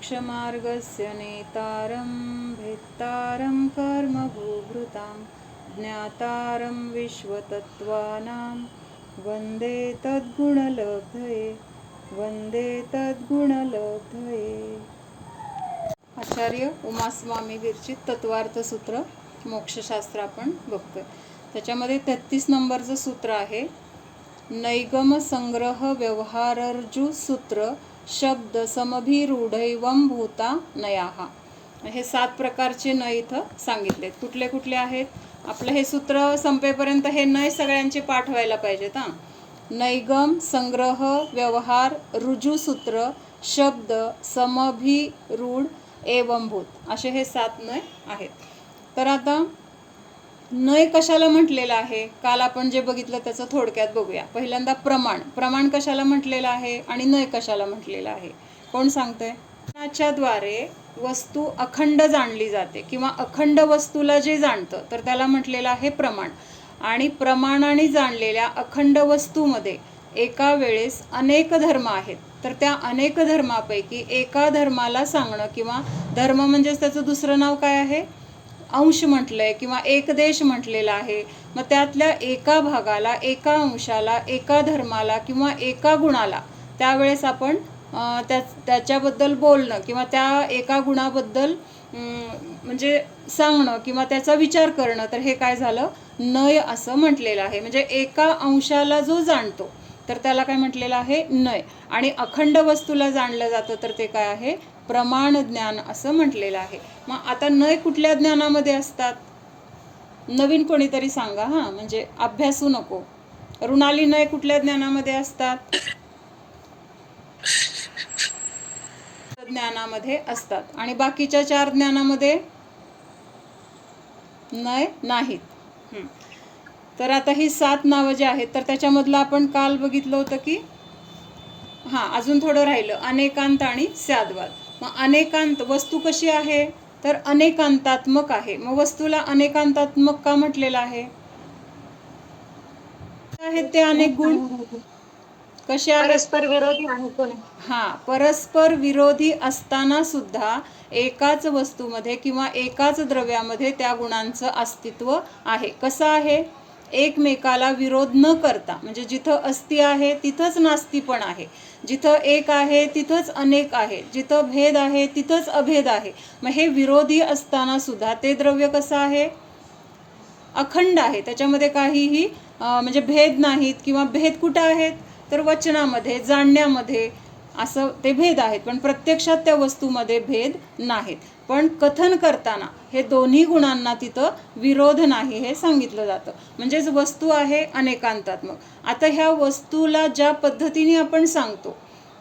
मोक्षमार्गस्य नेतारं भेत्तारं कर्मभूभृतां ज्ञातारं विश्वतत्त्वानां वन्दे तद्गुणलब्धये वन्दे तद्गुणलब्धये। आचार्य उमास्वामी विरचित तत्वार्थ सूत्र मोक्षशास्त्र आपण बघतोय। त्याच्यामध्ये 33 नंबरचं सूत्र आहे नैगम संग्रह व्यवहारर्जु सूत्र शब्द समभिरूढैवं भूता नयाहा। हे 7 प्रकारचे नय इथं सांगितलेत। कुठले कुठले आहेत? आपलं हे सूत्र संपेपर्यंत हे नय सगळ्यांचे पाठ व्हायला पाहिजेत हां। नैगम संग्रह व्यवहार रुजु सूत्र शब्द समभिरूढ एवंभूत असे हे 7 नय आहेत। तर आता नय कशाला म्हटलेलं आहे? काल आपण जे बघितलं त्याचं थोडक्यात बघूया। पहिल्यांदा प्रमाण, प्रमाण कशाला म्हटलेलं आहे आणि नय कशाला म्हटलेलं आहे? कोण सांगतंय? प्रमाणाच्या द्वारे वस्तू अखंड जाणली जाते किंवा अखंड वस्तूला जे जाणतं तर त्याला म्हटलेलं आहे प्रमाण। आणि प्रमाणाने जाणलेल्या अखंड वस्तूमध्ये एका वेळेस अनेक धर्म आहेत, तर त्या अनेक धर्मापैकी एका धर्माला सांगणं किंवा धर्म म्हणजेच त्याचं दुसरं नाव काय आहे? अंश म्हटलंय किंवा एक देश म्हटलेला आहे। मग त्यातल्या एका भागाला, एका अंशाला, एका धर्माला किंवा एका गुणाला त्यावेळेस आपण त्याच्याबद्दल बोलणं किंवा त्या एका गुणाबद्दल म्हणजे सांगणं किंवा त्याचा विचार करणं, तर हे काय झालं? नय असं म्हटलेलं आहे। म्हणजे एका अंशाला जो जाणतो तर त्याला काय म्हटलेलं आहे? नय। आणि अखंड वस्तूला जाणलं जातं तर ते काय आहे? प्रमाण ज्ञान असं म्हटलेलं आहे। मग आता नय कुठल्या ज्ञानामध्ये असतात? नवीन कोणीतरी सांगा हां, म्हणजे अभ्यासू नको। ऋणाली, नय कुठल्या ज्ञानामध्ये असतात? ज्ञानामध्ये असतात। आणि बाकीच्या 4 ज्ञानामध्ये नय नाहीत। तर आता ही 7 नावं जी आहेत तर त्याच्यामधलं आपण काल बघितलं होतं की हां अजून थोडं राहिलं अनेकांत आणि स्याद्वाद। मग अनेकांत वस्तू कशी आहे? तर अनेकांतात्मक आहे। मग वस्तूला अनेकांतात्मक का म्हटलेलं आहे? आहेत ते अनेक गुण कसे आहेत? परस्पर विरोधी आहेत। हां, परस्पर विरोधी असताना सुद्धा एकाच वस्तूमध्ये किंवा एकाच द्रव्यामध्ये त्या गुणांचं अस्तित्व आहे। कसं आहे? एकमेकाला विरोध न करता, म्हणजे जिथं अस्ति आहे तिथंच नास्ती पण आहे, जिथं एक आहे तिथंच अनेक आहे, जिथं भेद आहे तिथंच अभेद आहे। मग हे विरोधी असताना सुद्धा ते द्रव्य कसं आहे? अखंड आहे। त्याच्यामध्ये काहीही म्हणजे भेद नाहीत किंवा भेद कुठं आहेत? तर वचनामध्ये, जाणण्यामध्ये असं ते भेद आहेत, पण प्रत्यक्षात त्या वस्तूमध्ये भेद नाहीत। पण कथन करताना हे दोन्ही गुणांना तिथं विरोध नाही हे सांगितलं जातं। म्हणजेच वस्तू आहे अनेकांतात्मक। आता ह्या वस्तूला ज्या पद्धतीने आपण सांगतो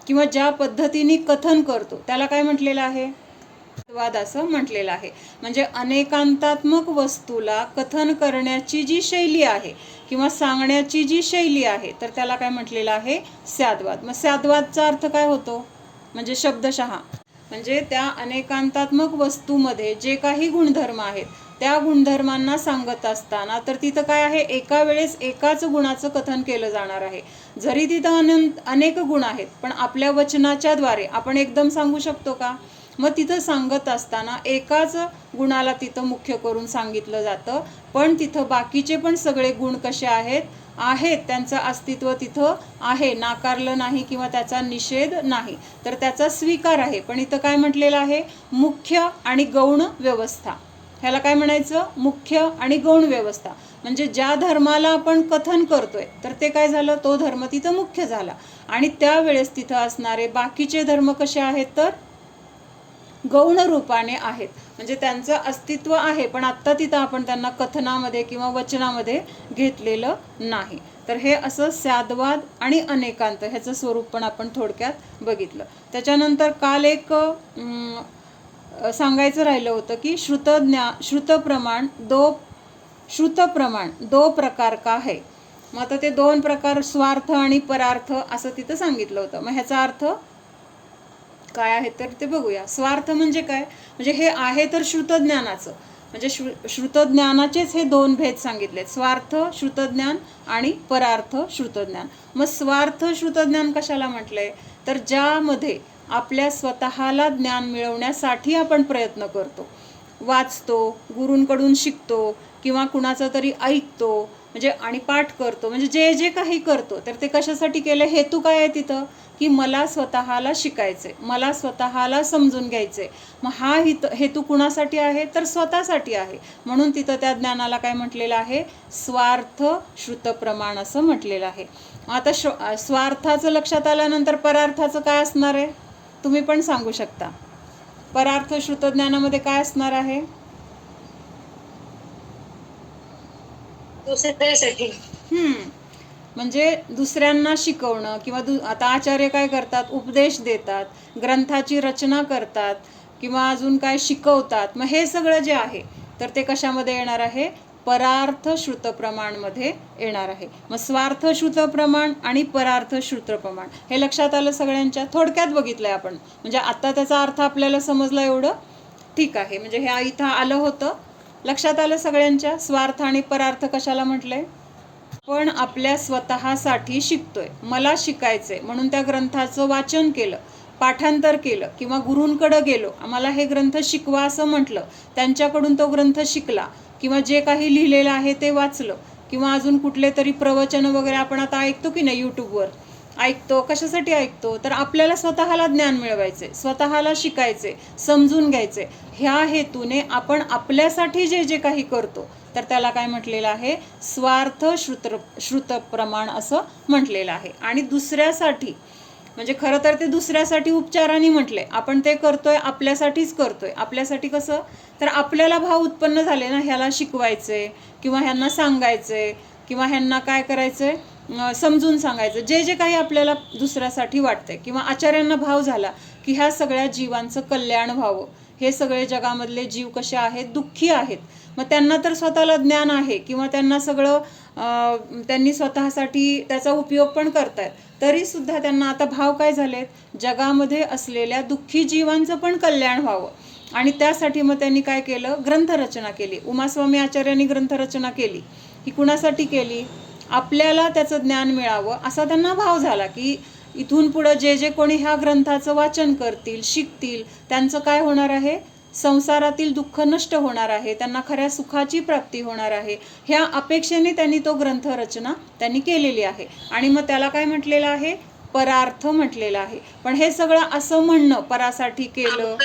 किंवा ज्या पद्धतीने कथन करतो त्याला काय म्हटलेलं आहे? वाद असं म्हटलेलं आहे। म्हणजे अनेकांतात्मक वस्तूला कथन करण्याची जी शैली आहे किंवा सांगण्याची जी शैली आहे तर त्याला काय म्हटलेलं आहे? स्याद्वाद। मग स्याद्वादचा अर्थ काय होतो? म्हणजे शब्दशः म्हणजे त्या अनेकांतात्मक वस्तूमध्ये जे काही गुणधर्म आहेत त्या गुणधर्मांना सांगत असताना तर तिथं काय आहे? एका वेळेस एकाच गुणाचं कथन केलं जाणार आहे। जरी तिथं अनेक गुण आहेत पण आपल्या वचनाच्या द्वारे आपण एकदम सांगू शकतो का? मग तिथं सांगत असताना एकाच गुणाला तिथं मुख्य करून सांगितलं जातं, पण तिथं बाकीचे पण सगळे गुण कसे आहेत? त्यांचं अस्तित्व तिथं आहे, नाकारलं नाही किंवा त्याचा निषेध नाही, तर त्याचा स्वीकार आहे। पण इथं काय म्हटलेलं आहे? मुख्य आणि गौण व्यवस्था। ह्याला काय म्हणायचं? मुख्य आणि गौण व्यवस्था। म्हणजे ज्या धर्माला आपण कथन करतोय तर ते काय झालं? तो धर्म तिथं मुख्य झाला। आणि त्यावेळेस तिथं असणारे बाकीचे धर्म कसे आहेत? तर गौण रूपाने आहेत, म्हणजे त्यांचं अस्तित्व आहे पण आत्ता तिथं आपण त्यांना कथनामध्ये किंवा वचनामध्ये घेतलेलं नाही। तर हे असं स्याद्वाद आणि अनेकांत ह्याचं स्वरूप पण आपण थोडक्यात बघितलं। त्याच्यानंतर काल एक सांगायचं राहिलं होतं की श्रुत प्रमाण दो प्रकार का है। मग आता ते 2 प्रकार स्वार्थ आणि परार्थ असं तिथं सांगितलं होतं। मग ह्याचा अर्थ काय आहे तर ते बघूया। स्वार्थ म्हणजे काय? म्हणजे हे आहे तर श्रुतज्ञानाचं, म्हणजे श्रुतज्ञानाचेच हे 2 भेद सांगितलेत, स्वार्थ श्रुतज्ञान आणि परार्थ श्रुतज्ञान। मग स्वार्थ श्रुतज्ञान कशाला म्हटलंय? तर ज्यामध्ये आपल्या स्वतःला ज्ञान मिळवण्यासाठी आपण प्रयत्न करतो, वाचतो, गुरूंकडून शिकतो किंवा कुणाचं तरी ऐकतो म्हणजे आणि पाठ करतो, म्हणजे जे जे काही करतो तर ते कशासाठी केलं, हेतू काय आहे तिथं, की मला स्वतःला शिकायचे, मला स्वतःला समजून घ्यायचे. मग हा हेतू कुणासाठी आहे, तर स्वतःसाठी आहे. म्हणून तिथं त्या ज्ञानाला काय म्हटलेलं आहे, स्वार्थ श्रुतप्रमाण असं म्हटलेलं आहे. आता स्वार्थाचं लक्षात आल्यानंतर परार्थाचं काय असणार आहे, तुम्ही पण सांगू शकता. परार्थ श्रुतज्ञानामध्ये काय असणार आहे, दुसऱ्यासाठी. म्हणजे दुसऱ्यांना शिकवणं किंवा आता आचार्य काय करतात, उपदेश देतात, ग्रंथाची रचना करतात किंवा अजून काय शिकवतात. मग हे सगळं जे आहे तर ते कशामध्ये येणार आहे, परार्थ श्रुतप्रमाणमध्ये येणार आहे. मग स्वार्थ श्रुतप्रमाण आणि परार्थ श्रुतप्रमाण हे लक्षात आलं सगळ्यांच्या, थोडक्यात बघितलंय आपण, म्हणजे आता त्याचा अर्थ आपल्याला समजला एवढं ठीक आहे. म्हणजे हे इथं आलं होतं, लक्षात आलं सगळ्यांच्या. स्वार्थ आणि परार्थ कशाला म्हटलंय, पण आपल्या स्वतःसाठी शिकतोय, मला शिकायचंय म्हणून त्या ग्रंथाचं वाचन केलं, पाठांतर केलं किंवा गुरूंकडं गेलो, आम्हाला हे ग्रंथ शिकवा असं म्हटलं, त्यांच्याकडून तो ग्रंथ शिकला किंवा जे काही लिहिलेलं आहे ते वाचलं किंवा अजून कुठले तरी प्रवचन वगैरे आपण आता ऐकतो की नाही, यूट्यूबवर ऐकतो. कशासाठी ऐकतो, तर आपल्याला स्वतःला ज्ञान मिळवायचे, स्वतःला शिकायचे, समजून घ्यायचे. ह्या हेतूने आपण आपल्यासाठी जे जे काही करतो तर त्याला काय म्हटलेलं आहे, स्वार्थ श्रुतप्रमाण असं म्हटलेलं आहे. आणि दुसऱ्यासाठी म्हणजे खरं तर ते दुसऱ्यासाठी उपचाराने म्हटले, आपण ते करतोय आपल्यासाठीच करतोय. आपल्यासाठी कसं, तर आपल्याला भाव उत्पन्न झाले ना, ह्याला शिकवायचे किंवा ह्यांना सांगायचे किंवा ह्यांना काय करायचंय, समजून सांगायचं, जे जे काही आपल्याला दुसऱ्यासाठी वाटतंय किंवा आचार्यांना भाव झाला की ह्या सगळ्या जीवांचं कल्याण व्हावं, हे सगळे जगामधले जीव कसे आहेत, दुःखी आहेत. मग त्यांना तर स्वतःला ज्ञान आहे किंवा त्यांना सगळं त्यांनी स्वतःसाठी त्याचा उपयोग पण करतायत, तरी सुद्धा त्यांना आता भाव काय झालेत, जगामध्ये असलेल्या दुःखी जीवांचं पण कल्याण व्हावं. आणि त्यासाठी मग त्यांनी काय केलं, ग्रंथरचना केली. उमास्वामी आचार्यांनी ग्रंथरचना केली. ही कुणासाठी केली, आपल्याला त्याचं ज्ञान मिळावं असा त्यांना भाव झाला की इथून पुढं जे जे कोणी ह्या ग्रंथाचं वाचन करतील, शिकतील, त्यांचं काय होणार आहे, संसारातील दुःख नष्ट होणार आहे, त्यांना खऱ्या सुखाची प्राप्ती होणार आहे. ह्या अपेक्षेने त्यांनी तो ग्रंथरचना त्यांनी केलेली आहे. आणि मग त्याला काय म्हटलेलं आहे, परार्थ म्हटलेलं आहे. पण हे सगळं असं म्हणणं, परासाठी केलं,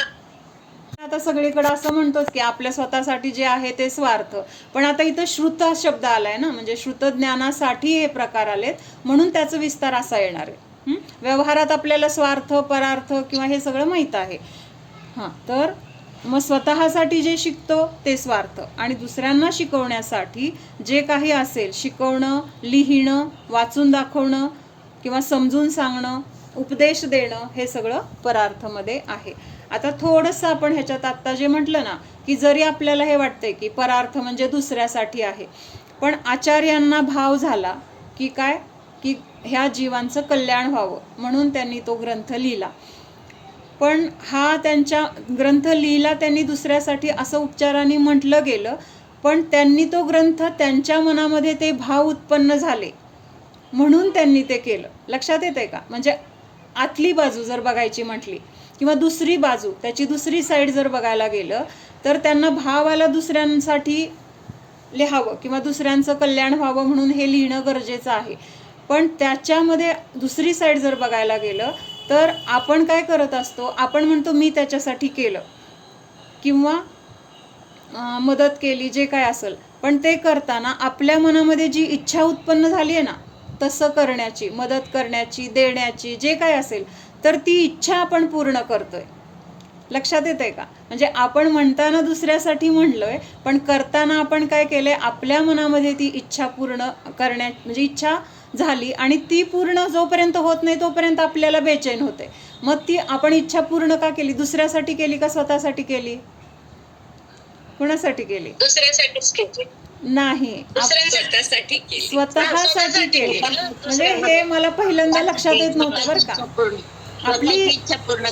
आता सगळीकडे असं म्हणतोच की आपल्या स्वतःसाठी जे आहे ते स्वार्थ. पण आता इथं श्रुत शब्द आलाय ना, म्हणजे श्रुत ज्ञानासाठी हे प्रकार आलेत म्हणून त्याचा विस्तार असा येणार आहे. व्यवहारात आपल्याला स्वार्थ, परार्थ किंवा हे सगळं माहीत आहे. तर मग स्वतःसाठी जे शिकतो ते स्वार्थ, आणि दुसऱ्यांना शिकवण्यासाठी जे काही असेल, शिकवणं, लिहिणं, वाचून दाखवणं किंवा समजून सांगणं, उपदेश देणं, हे सगळं परार्थमध्ये आहे. आता थोडंसं आपण ह्याच्यात आत्ता जे म्हटलं ना, की जरी आपल्याला हे वाटतंय की परार्थ म्हणजे दुसऱ्यासाठी आहे, पण आचार्यांना भाव झाला की काय, की ह्या जीवांचं कल्याण व्हावं म्हणून त्यांनी तो ग्रंथ लिहिला. पण हा त्यांच्या ग्रंथ लिहिला त्यांनी दुसऱ्यासाठी असं उपचाराने म्हटलं गेलं, पण त्यांनी तो ग्रंथ त्यांच्या मनामध्ये ते भाव उत्पन्न झाले म्हणून त्यांनी ते केलं. लक्षात येते का, म्हणजे आतली बाजू जर बघायची म्हटली किंवा दुसरी बाजू, त्याची दुसरी साईड जर बघायला गेलं तर त्यांना भावाला दुसऱ्यांसाठी लिहावं किंवा दुसऱ्यांचं कल्याण व्हावं म्हणून हे लिहिणं गरजेचं आहे. पण त्याच्यामध्ये दुसरी साईड जर बघायला गेलं तर आपण काय करत असतो, आपण म्हणतो मी त्याच्यासाठी केलं किंवा मदत केली, जे काय असेल, पण ते करताना आपल्या मनामध्ये जी इच्छा उत्पन्न झाली आहे ना तसं करण्याची, मदत करण्याची, देण्याची, जे काय असेल, तर ती इच्छा आपण पूर्ण करतोय. लक्षात येते का, म्हणजे आपण म्हणताना दुसऱ्यासाठी म्हणलोय, पण करताना आपण काय केलंय, आपल्या मनामध्ये ती इच्छा पूर्ण करण्या, म्हणजे इच्छा झाली आणि ती पूर्ण जोपर्यंत होत नाही तोपर्यंत आपल्याला बेचैन होते. मग ती आपण इच्छा पूर्ण का केली, दुसऱ्यासाठी केली का स्वतःसाठी केली, कुणासाठी केली, दुसऱ्यासाठीच केली नाही, स्वतःसाठी केली, स्वतःसाठी केली. म्हणजे हे मला पहिल्यांदा लक्षात येत नव्हतं बरं का. आपली इच्छा पूर्ण,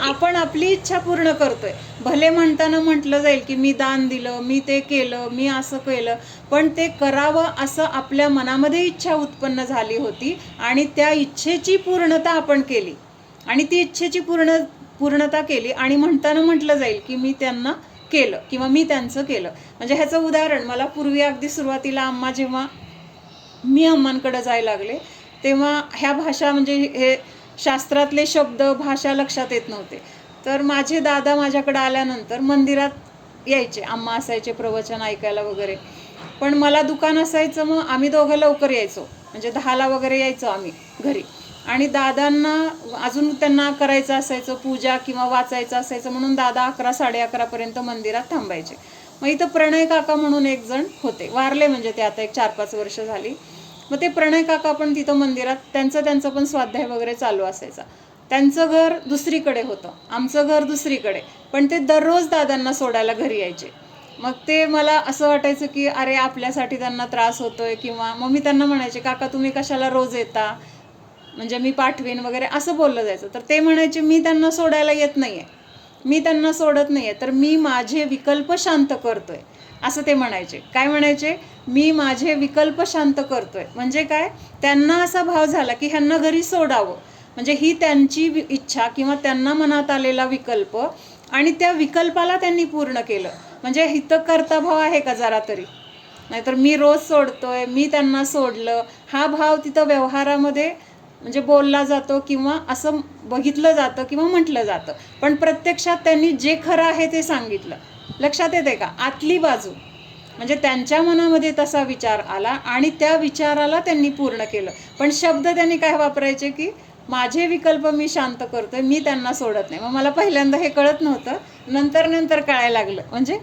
आपण आपली इच्छा पूर्ण करतोय. भले म्हणताना म्हटलं जाईल की मी दान दिलं, मी ते केलं, मी असं केलं, पण ते करावं असं आपल्या मनामध्ये इच्छा उत्पन्न झाली होती आणि त्या इच्छेची पूर्णता आपण केली. आणि ती इच्छेची पूर्णता केली आणि म्हणताना म्हटलं जाईल की मी त्यांना केलं किंवा मी त्यांचं केलं. म्हणजे ह्याचं उदाहरण मला पूर्वी अगदी सुरुवातीला जेव्हा मी अम्मांकडे जायला लागले तेव्हा ह्या भाषा म्हणजे हे शास्त्रातले शब्द भाषा लक्षात येत नव्हते. तर माझे दादा माझ्याकडे आल्यानंतर मंदिरात यायचे, अम्मा असायचे प्रवचन ऐकायला वगैरे. पण मला दुकान असायचं, मग आम्ही दोघं लवकर यायचो, म्हणजे 10ला वगैरे यायचो आम्ही घरी. आणि दादांना अजून त्यांना करायचं असायचं पूजा किंवा वाचायचं असायचं म्हणून दादा 11 11:30पर्यंत मंदिरात थांबायचे. मग इथं प्रणय काका म्हणून एक जण होते, वारले म्हणजे ते आता एक 4-5 वर्ष झाली. मग ते प्रणय काका पण तिथं मंदिरात त्यांचं पण स्वाध्याय वगैरे चालू असायचा. त्यांचं घर दुसरीकडे होतं, आमचं घर दुसरीकडे, पण ते दररोज दादांना सोडायला घरी यायचे. मग ते मला असं वाटायचं की अरे आपल्यासाठी त्यांना त्रास होतोय, किंवा मग मी त्यांना म्हणायचे काका तुम्ही कशाला रोज येता, म्हणजे मी पाठवीन वगैरे असं बोललं जायचं. तर ते म्हणायचे मी त्यांना सोडायला येत नाहीये, मी त्यांना सोडत नाहीये, तर मी माझे विकल्प शांत करतोय असं ते म्हणायचे. काय म्हणायचे? मी माझे विकल्प शांत करतोय. म्हणजे काय, त्यांना असा भाव झाला की ह्यांना घरी सोडावं, म्हणजे ही त्यांची इच्छा किंवा त्यांना मनात आलेला विकल्प, आणि त्या विकल्पाला त्यांनी पूर्ण केलं. म्हणजे हितं कर्ताभाव आहे का जरा तरी? नाहीतर मी रोज सोडतोय, मी त्यांना सोडलं, हा भाव तिथं व्यवहारामध्ये म्हणजे बोलला जातो किंवा असं बघितलं जातं किंवा म्हटलं जातं. पण प्रत्यक्षात त्यांनी जे खरं आहे ते सांगितलं. लक्षात येते का? आतली बाजू म्हणजे त्यांच्या मनामध्ये तसा विचार आला आणि त्या विचाराला त्यांनी पूर्ण केलं. पण शब्द त्यांनी काय वापरायचे की माझे विकल्प मी शांत करतोय, मी त्यांना सोडत नाही. मग मला पहिल्यांदा हे कळत नव्हतं, नंतर कळायला लागलं. म्हणजे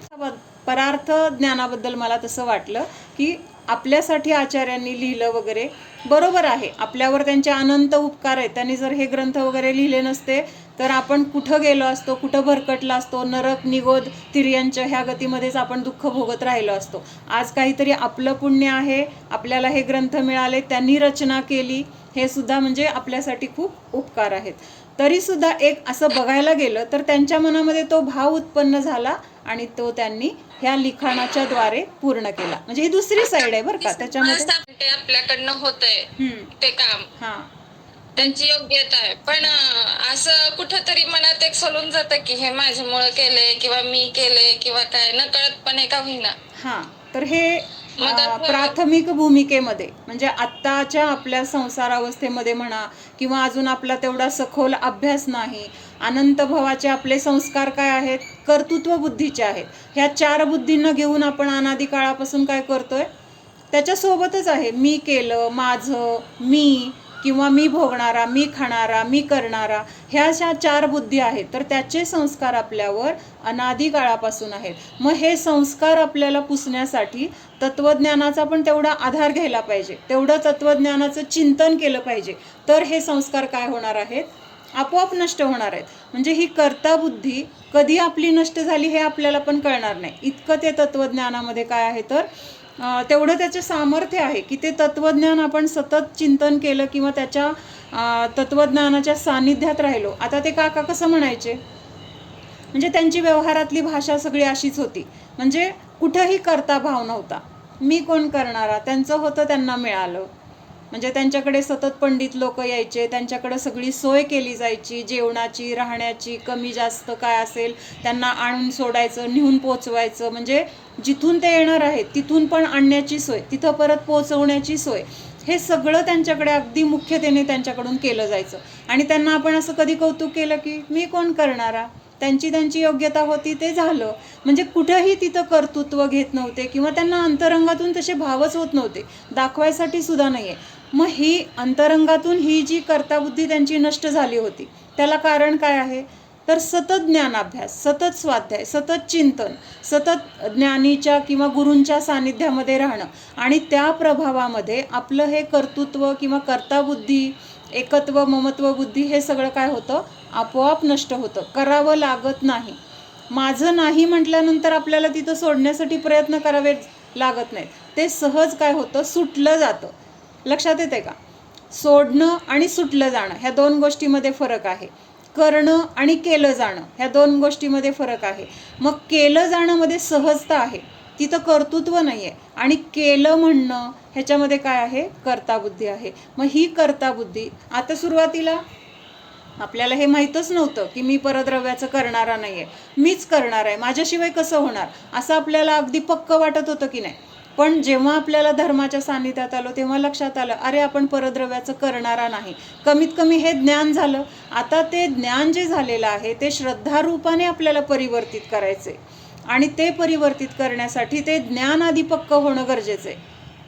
परार्थ ज्ञानाबद्दल मला तसं वाटलं की आपल्यासाठी आचार्यांनी लिहिलं वगैरे बरोबर आहे, आपल्यावर त्यांचे अनंत उपकार आहेत. त्यांनी जर हे ग्रंथ वगैरे लिहिले नसते तर आपण कुठं गेलो असतो, कुठं भरकटला असतो, नरक निगोद तिर्यंच ह्या गतीमध्येच आपण दुःख भोगत राहिलो असतो. आज काहीतरी आपलं पुण्य आहे, आपल्याला हे ग्रंथ मिळाले, त्यांनी रचना केली, हे सुद्धा म्हणजे आपल्यासाठी खूप उपकार आहेत. तरीसुद्धा एक असं बघायला गेलं तर त्यांच्या मनामध्ये तो भाव उत्पन्न झाला आणि तो त्यांनी ह्या लिखाणाच्या द्वारे पूर्ण केला. म्हणजे ही दुसरी साईड आहे बरं का त्याच्यामध्ये. आपल्याकडनं होतंय ते काम, हा त्यांची योग्यता आहे, पण असं कुठंतरी मनात एक सोलून जातं की हे माझ्यामुळे केलंय किंवा मी केलंय किंवा काय, नकळतपणे का होईना. हा तर हे प्राथमिक भूमिकेमध्ये म्हणजे आत्ताच्या आपल्या संसारावस्थेमध्ये म्हणा किंवा अजून आपला तेवढा सखोल अभ्यास नाही, अनंत भवाचे आपले संस्कार काय आहेत, कर्तृत्व बुद्धीचे आहेत. ह्या 4 बुद्धींना घेऊन आपण अनादी काळापासून काय करतोय, त्याच्यासोबतच आहे. मी केलं, माझं, मी किंवा मी भोगणारा, मी खाणारा, मी करणारा, ह्या अशा 4 बुद्धी आहेत. तर त्याचे संस्कार आपल्यावर अनादी काळापासून आहेत. मग हे संस्कार आपल्याला पुसण्यासाठी तत्वज्ञानाचा पण तेवढा आधार घ्यायला पाहिजे, तेवढं तत्वज्ञानाचं चिंतन केलं पाहिजे. तर हे संस्कार काय होणार आहेत, आपोआप नष्ट होणार आहेत. म्हणजे ही कर्ताबुद्धी कधी आपली नष्ट झाली हे आपल्याला पण कळणार नाही, इतकं ते तत्वज्ञानामध्ये काय आहे, तर तेवढं त्याचं सामर्थ्य आहे की ते तत्वज्ञान आपण सतत चिंतन केलं किंवा त्याच्या तत्वज्ञानाच्या सानिध्यात राहिलो. आता ते काका कसं म्हणायचे, म्हणजे त्यांची व्यवहारातली भाषा सगळी अशीच होती, म्हणजे कुठंही कर्ता भाव नव्हता, मी कोण करणारा, त्यांचं होतं त्यांना मिळालं. म्हणजे त्यांच्याकडे सतत पंडित लोक यायचे, त्यांच्याकडे सगळी सोय केली जायची, जेवणाची, राहण्याची, कमी जास्त काय असेल त्यांना आणून सोडायचं, नेऊन पोचवायचं, म्हणजे जिथून ते येणार आहेत तिथून पण आणण्याची सोय, तिथं परत पोचवण्याची सोय, हे सगळं त्यांच्याकडे अगदी मुख्यतेने त्यांच्याकडून केलं जायचं. आणि त्यांना आपण असं कधी कौतुक केलं की मी कोण करणारा, त्यांची योग्यता होती ते झालं. म्हणजे कुठंही तिथं कर्तृत्व घेत नव्हते किंवा त्यांना अंतरंगातून तसे भावच होत नव्हते, दाखवायसाठी सुद्धा नाही आहे. मग ही अंतरंगातून ही जी कर्ताबुद्धी त्यांची नष्ट झाली होती, त्याला कारण काय आहे, तर सतत ज्ञानाभ्यास, सतत स्वाध्याय, सतत चिंतन, सतत ज्ञानीच्या किंवा गुरूंच्या सानिध्यामध्ये राहणं, आणि त्या प्रभावामध्ये आपलं हे कर्तृत्व किंवा कर्ताबुद्धी, एकत्व, ममत्व बुद्धी, हे सगळं काय होतं, आपोआप नष्ट होतं, करावं लागत नाही. माझं नाही म्हटल्यानंतर आपल्याला तिथं सोडण्यासाठी प्रयत्न करावे लागत नाहीत, ते सहज काय होतं, सुटलं जातं. लक्षात येते का? सोडणं आणि सुटलं जाणं ह्या 2 गोष्टीमध्ये फरक आहे. करणं आणि केलं जाणं ह्या 2 गोष्टीमध्ये फरक आहे. मग केलं जाणंमध्ये सहजता आहे, तिथं कर्तृत्व नाही आहे, आणि केलं म्हणणं ह्याच्यामध्ये काय आहे, कर्ताबुद्धी आहे. मग ही कर्ताबुद्धी आता सुरुवातीला आपल्याला हे माहीतच नव्हतं की मी परद्रव्याचं करणारा नाही आहे, मीच करणार आहे, माझ्याशिवाय कसं होणार असं आपल्याला अगदी पक्क वाटत होतं की नाही. पण जेव्हा आपल्याला धर्माच्या सान्निध्यात आलो तेव्हा लक्षात आलं, अरे आपण परद्रव्याचं करणारा नाही. कमीत कमी हे ज्ञान झालं. आता ते ज्ञान जे झालेलं आहे ते श्रद्धारूपाने आपल्याला परिवर्तित करायचे, आणि ते परिवर्तित करण्यासाठी ते ज्ञान आधी पक्क होणं गरजेचं आहे.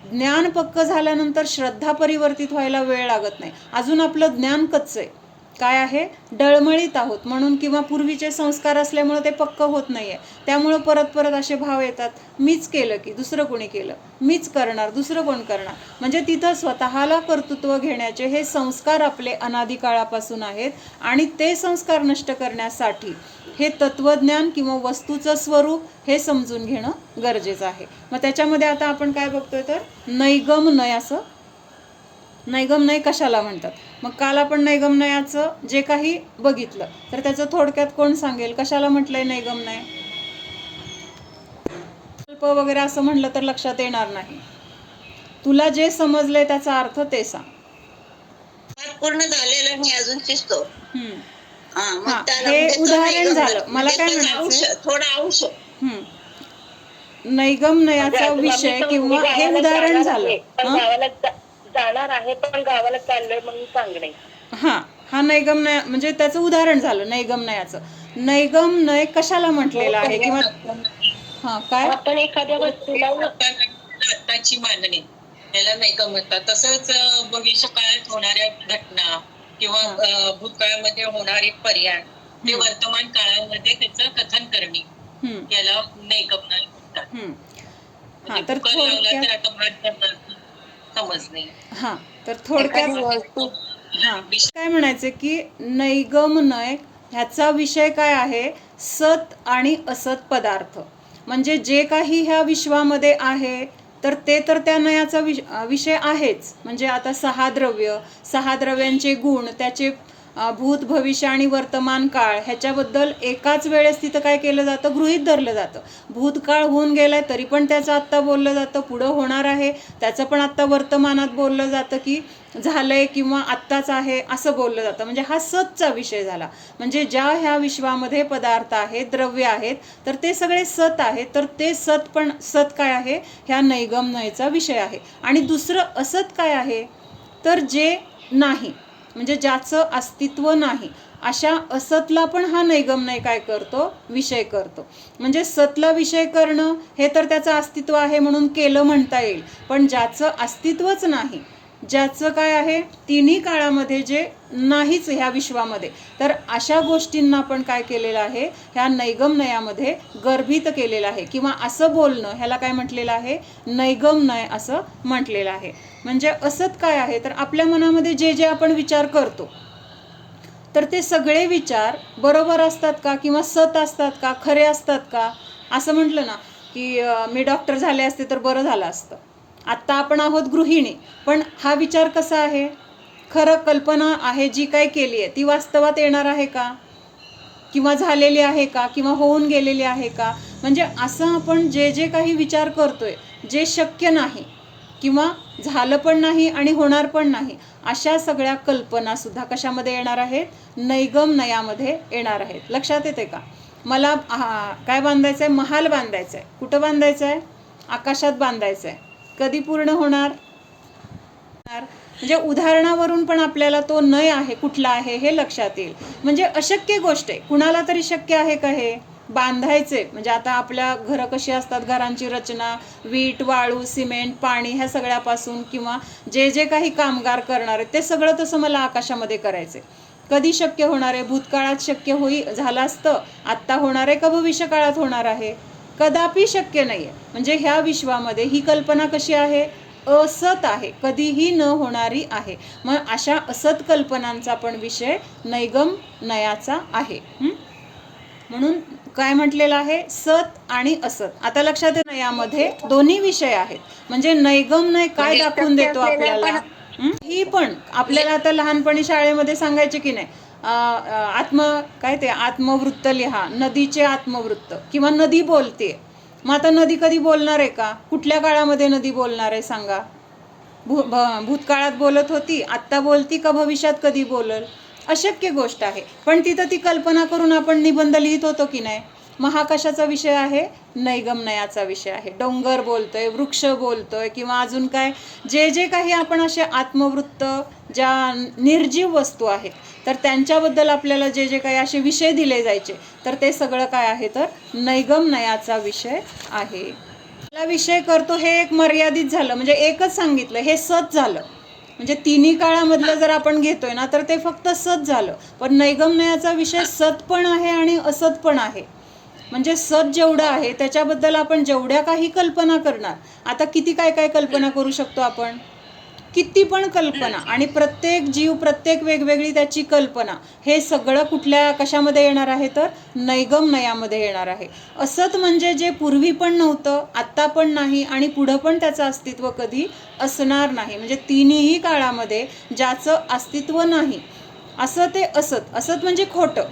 ज्ञान पक्क झाल्यानंतर श्रद्धा परिवर्तित व्हायला वेळ लागत नाही. अजून आपलं ज्ञान कच्चं आहे, काय आहे, डळमळीत आहोत म्हणून, किंवा पूर्वीचे संस्कार असल्यामुळे ते पक्क होत नाही आहे. त्यामुळं परत परत असे भाव येतात, मीच केलं की दुसरं कोणी केलं, मीच करणार दुसरं कोण करणार. म्हणजे तिथं स्वतःला कर्तृत्व घेण्याचे हे संस्कार आपले अनादी काळापासून आहेत, आणि ते संस्कार नष्ट करण्यासाठी हे तत्वज्ञान किंवा वस्तूचं स्वरूप हे समजून घेणं गरजेचं आहे. मग त्याच्यामध्ये आता आपण काय बघतोय तर नैगमनय. असं नैगमनय कशाला म्हणतात? मग काल आपण नैगमनयाचं जे काही बघितलं तर त्याचं थोडक्यात कोण सांगेल, कशाला म्हटलंय नैगमनय? कल्प वगैरे असं म्हणलं तर लक्षात येणार नाही. तुला जे समजलंय त्याचा अर्थ ते सांग. पूर्ण झालेलं नाही अजून शिजतो. हा, हे उदाहरण झालं. मला काय म्हणायचं, थोडं अंश नैगमनयाचा विषय किंवा हे उदाहरण झालं. गावाला जाणार आहे पण गावाला चाललोय म्हणून सांगणे. हा नैगमनय म्हणजे त्याचं उदाहरण झालं नैगमनयाचं. नैगमनय कशाला म्हटलेलं आहे, किंवा काय, आपण एखाद्या वस्तूला आत्ताची मांडणी त्याला नैगम म्हणतात. तसंच भविष्य काळात होणाऱ्या घटना किंवा भूतकाळामध्ये होणारे पर्याय ते वर्तमान काळामध्ये त्याचं कथन करणे याला नैगमनय म्हणतात. तर थोडक्यात काय म्हणायचं की नैगमनय ह्याचा विषय काय आहे, सत आणि असत पदार्थ. म्हणजे जे काही ह्या विश्वामध्ये आहे तर ते तर त्या नयाचा विषय आहेच. म्हणजे आता 6 द्रव्य, 6 द्रव्यांचे गुण, त्याचे भूत भविष्य आणि वर्तमान काळ ह्याच्याबद्दल एकाच वेळेस तिथं काय केलं जातं, गृहीत धरलं जातं. भूतकाळ होऊन गेलाय तरी पण त्याचं आत्ता बोललं जातं, पुढं होणार आहे त्याचं पण आत्ता वर्तमानात बोललं जातं की झालंय किंवा आत्ताच आहे असं बोललं जातं. म्हणजे हा सतचा विषय झाला. म्हणजे ज्या ह्या विश्वामध्ये पदार्थ आहेत, द्रव्य आहेत, तर ते सगळे सत आहेत. तर ते सत पण सत काय आहे, ह्या नैगमनयचा विषय आहे. आणि दुसरं असत काय आहे तर जे नाही, म्हणजे ज्याचं अस्तित्व नाही, अशा असतला पण हा नैगमनय काय करतो, विषय करतो. म्हणजे सतला विषय करणं हे तर त्याचं अस्तित्व आहे म्हणून केलं म्हणता येईल. पण ज्याचं अस्तित्वच नाही, ज्याचं काय आहे तिन्ही काळामध्ये जे नाहीच ह्या विश्वामध्ये, तर अशा गोष्टींना पण काय केलेलं आहे, ह्या नैगमनयामध्ये गर्भित केलेलं आहे. किंवा असं बोलणं ह्याला काय म्हटलेलं आहे, नैगमनय असं म्हटलेलं आहे. म्हणजे असत काय आहे तर आपल्या मनामध्ये जे जे आपण विचार करतो तर ते सगळे विचार बरोबर असतात का, किंवा सत असतात का, खरे असतात का. असं म्हटलं ना की मी डॉक्टर झाले असते तर बरं झालं असतं. आत्ता आपण आहोत गृहिणी, पण हा विचार कसा आहे, खरं कल्पना आहे जी काय केली आहे ती वास्तवात येणार आहे का, किंवा झालेली आहे का, किंवा होऊन गेलेली आहे का. म्हणजे असं आपण जे जे काही विचार करतोय, जे शक्य नाही किंवा झालं पण नाही आणि होणार पण नाही, अशा सगळ्या कल्पना सुद्धा कशामध्ये येणार आहेत, नैगमनयामध्ये येणार आहेत. लक्षात येते का? मला काय बांधायचं आहे, महाल बांधायचा आहे. कुठं बांधायचं आहे, आकाशात बांधायचं आहे. कधी पूर्ण होणार, म्हणजे उदाहरणावरून पण आपल्याला तो नय आहे कुठला आहे हे लक्षात येईल. म्हणजे अशक्य गोष्ट आहे, कुणाला तरी शक्य आहे का हे बांधायचे. म्हणजे आता आपल्या घरं कशी असतात, घरांची रचना वीट, वाळू, सिमेंट, पाणी ह्या सगळ्यापासून, किंवा जे जे काही कामगार करणार आहे ते सगळं तसं मला आकाशामध्ये करायचे. कधी शक्य होणार आहे, भूतकाळात शक्य झालं असतं, आत्ता होणार आहे का भविष्य काळात होणार आहे, कदापि शक्य नाही आहे. म्हणजे ह्या विश्वामध्ये ही कल्पना कशी आहे, असत आहे, कधीही न होणारी आहे. मग अशा असत कल्पनांचा पण विषय नैगमनयाचा आहे. म्हणून काय म्हटलेलं आहे, सत आणि असत. आता लक्षात येतं, यामध्ये दोन्ही विषय आहेत. म्हणजे नैगमनय काय दाखवून देतो आपल्याला, ही पण आपल्याला आता लहानपणी शाळेमध्ये सांगायचे की नाही, आत्मवृत्त लिहा, नदीचे आत्मवृत्त, किंवा नदी बोलते. मग आता नदी कधी बोलणार आहे का, कुठल्या काळामध्ये नदी बोलणार आहे सांगा. भूतकाळात बोलत होती, आत्ता बोलती का भविष्यात कधी बोलल. अशक्य गोष्ट आहे. पण तिथं ती कल्पना करून आपण निबंध लिहित होतो की नाही? मग हा कशाचा विषय आहे? नैगमनयाचा विषय आहे. डोंगर बोलतोय, वृक्ष बोलतोय, किंवा अजून काय जे जे काही आपण असे आत्मवृत्त ज्या निर्जीव वस्तू आहेत तर त्यांच्याबद्दल आपल्याला जे जे काही असे विषय दिले जायचे तर ते सगळं काय आहे तर नैगमनयाचा विषय आहे. आपला विषय करतो हे एक मर्यादित झालं, म्हणजे एकच सांगितलं, हे सत झालं. म्हणजे तिन्ही काळामधलं जर आपण घेतोय ना तर ते फक्त सत झालं. पण नैगमनयाचा विषय सत पण आहे आणि असत पण आहे. म्हणजे सत जेवढं आहे त्याच्याबद्दल आपण जेवढ्या काही कल्पना करणार, आता किती काय काय कल्पना करू शकतो आपण, किती पण कल्पना, आणि प्रत्येक जीव प्रत्येक वेगवेगळी त्याची कल्पना, हे सगळं कुठल्या कशामध्ये येणार आहे तर नैगमनयामध्ये येणार आहे. असत म्हणजे जे पूर्वी पण नव्हतं, आत्ता पण नाही, आणि पुढं पण त्याचं अस्तित्व कधी असणार नाही. म्हणजे तिन्ही काळामध्ये ज्याचं अस्तित्व नाही असं ते असत. असत म्हणजे खोटं,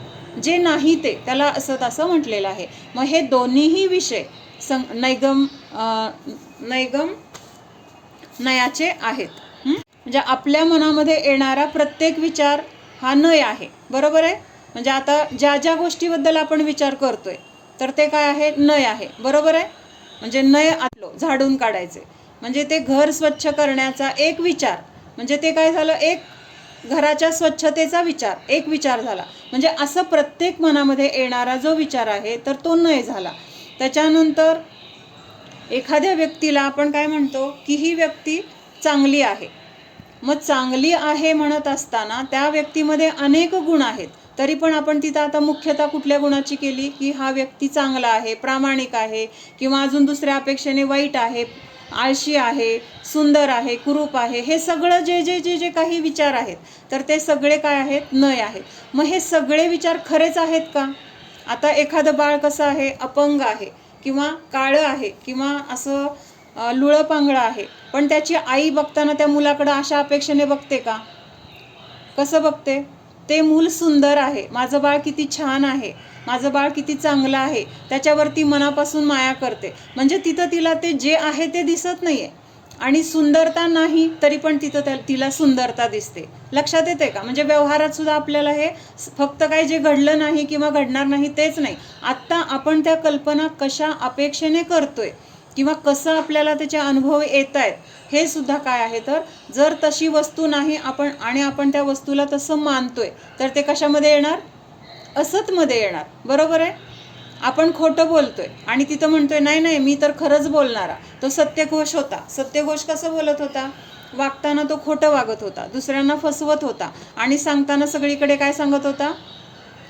जे नाही ते त्याला असत असं म्हटलेलं आहे. मग हे दोन्हीही विषय नयाचे आहेत. म्हणजे आपल्या मनामध्ये येणारा प्रत्येक विचार हा नय आहे, बरोबर आहे? म्हणजे आता ज्या ज्या गोष्टीबद्दल आपण विचार करतोय तर ते काय आहे? नय आहे, बरोबर आहे? म्हणजे नय आलो झाडून काढायचे, म्हणजे ते घर स्वच्छ करण्याचा एक विचार, म्हणजे ते काय झालं? एक घराच्या स्वच्छतेचा विचार, एक विचार झाला. म्हणजे असं प्रत्येक मनामध्ये येणारा जो विचार आहे तर तो नय झाला. त्याच्यानंतर एखाद्या व्यक्तीला आपण काय म्हणतो की ही व्यक्ती चांगली आहे. मग चांगली आहे म्हणत असताना त्या व्यक्तीमध्ये अनेक गुण आहेत, तरी पण आपण तिथं आता मुख्यतः कुठल्या गुणाची केली की हा व्यक्ती चांगला आहे, प्रामाणिक आहे, किंवा अजून दुसऱ्या अपेक्षेने वाईट आहे, आळशी आहे, सुंदर आहे, कुरूप आहे, हे सगळं जे जे जे जे काही विचार आहेत तर ते सगळे काय आहेत? नय आहेत. मग हे सगळे विचार खरेच आहेत का? आता एखादं बाळ कसं आहे? अपंग आहे, किंवा काळं आहे, किंवा असं लुळं पांगळं आहे, पण त्याची आई बघताना त्या मुलाकडं अशा अपेक्षेने बघते का? कसं बघते? ते मूल सुंदर आहे, माझं बाळ किती छान आहे, माझं बाळ किती चांगलं आहे, त्याच्यावरती मनापासून माया करते. म्हणजे तिथं तिला ते जे आहे ते दिसत नाहीये, आणि सुंदरता नाही तरी पण तिथं तिला सुंदरता दिसते. लक्षात येते का? म्हणजे व्यवहारात सुद्धा आपल्याला हे फक्त काय जे घडलं नाही किंवा घडणार नाही तेच नाही, आत्ता आपण त्या कल्पना कशा अपेक्षेने करतोय किंवा कसं आपल्याला त्याचे अनुभव येत आहेत हे सुद्धा काय आहे तर जर तशी वस्तू नाही आपण त्या वस्तूला तसं मानतोय तर ते कशामध्ये येणार? असतमध्ये येणार, बरोबर आहे? आपण खोटं बोलतोय आणि तिथं म्हणतोय नाही नाही मी तर खरंच बोलणारा. तो सत्यघोष होता. सत्यघोष कसं बोलत होता? वागताना तो खोटं वागत होता, दुसऱ्यांना फसवत होता, आणि सांगताना सगळीकडे काय सांगत होता?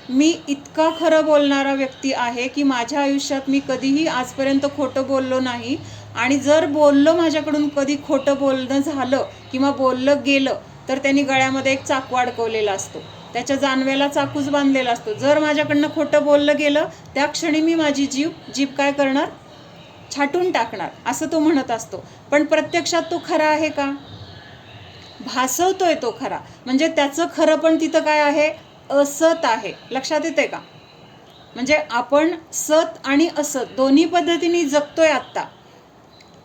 मी इतका खरं बोलणारा व्यक्ती आहे की माझ्या आयुष्यात मी कधीही आजपर्यंत खोटं बोललो नाही, आणि जर बोललो माझ्याकडून कधी खोटं बोलणं झालं किंवा बोललं गेलं तर त्यांनी गळ्यामध्ये एक चाकू अडकवलेला असतो, त्याच्या जानव्याला चाकूच बांधलेला असतो. जर माझ्याकडनं खोटं बोललं गेलं त्या क्षणी मी माझी जीभ काय करणार? छाटून टाकणार, असं तो म्हणत असतो. पण प्रत्यक्षात तो खरा आहे का? भासवतोय तो खरा, म्हणजे त्याचं खरं पण तिथं काय आहे? असत आहे. लक्षात येते का? म्हणजे आपण सत आणि असत दोन्ही पद्धतीने जगतोय आत्ता.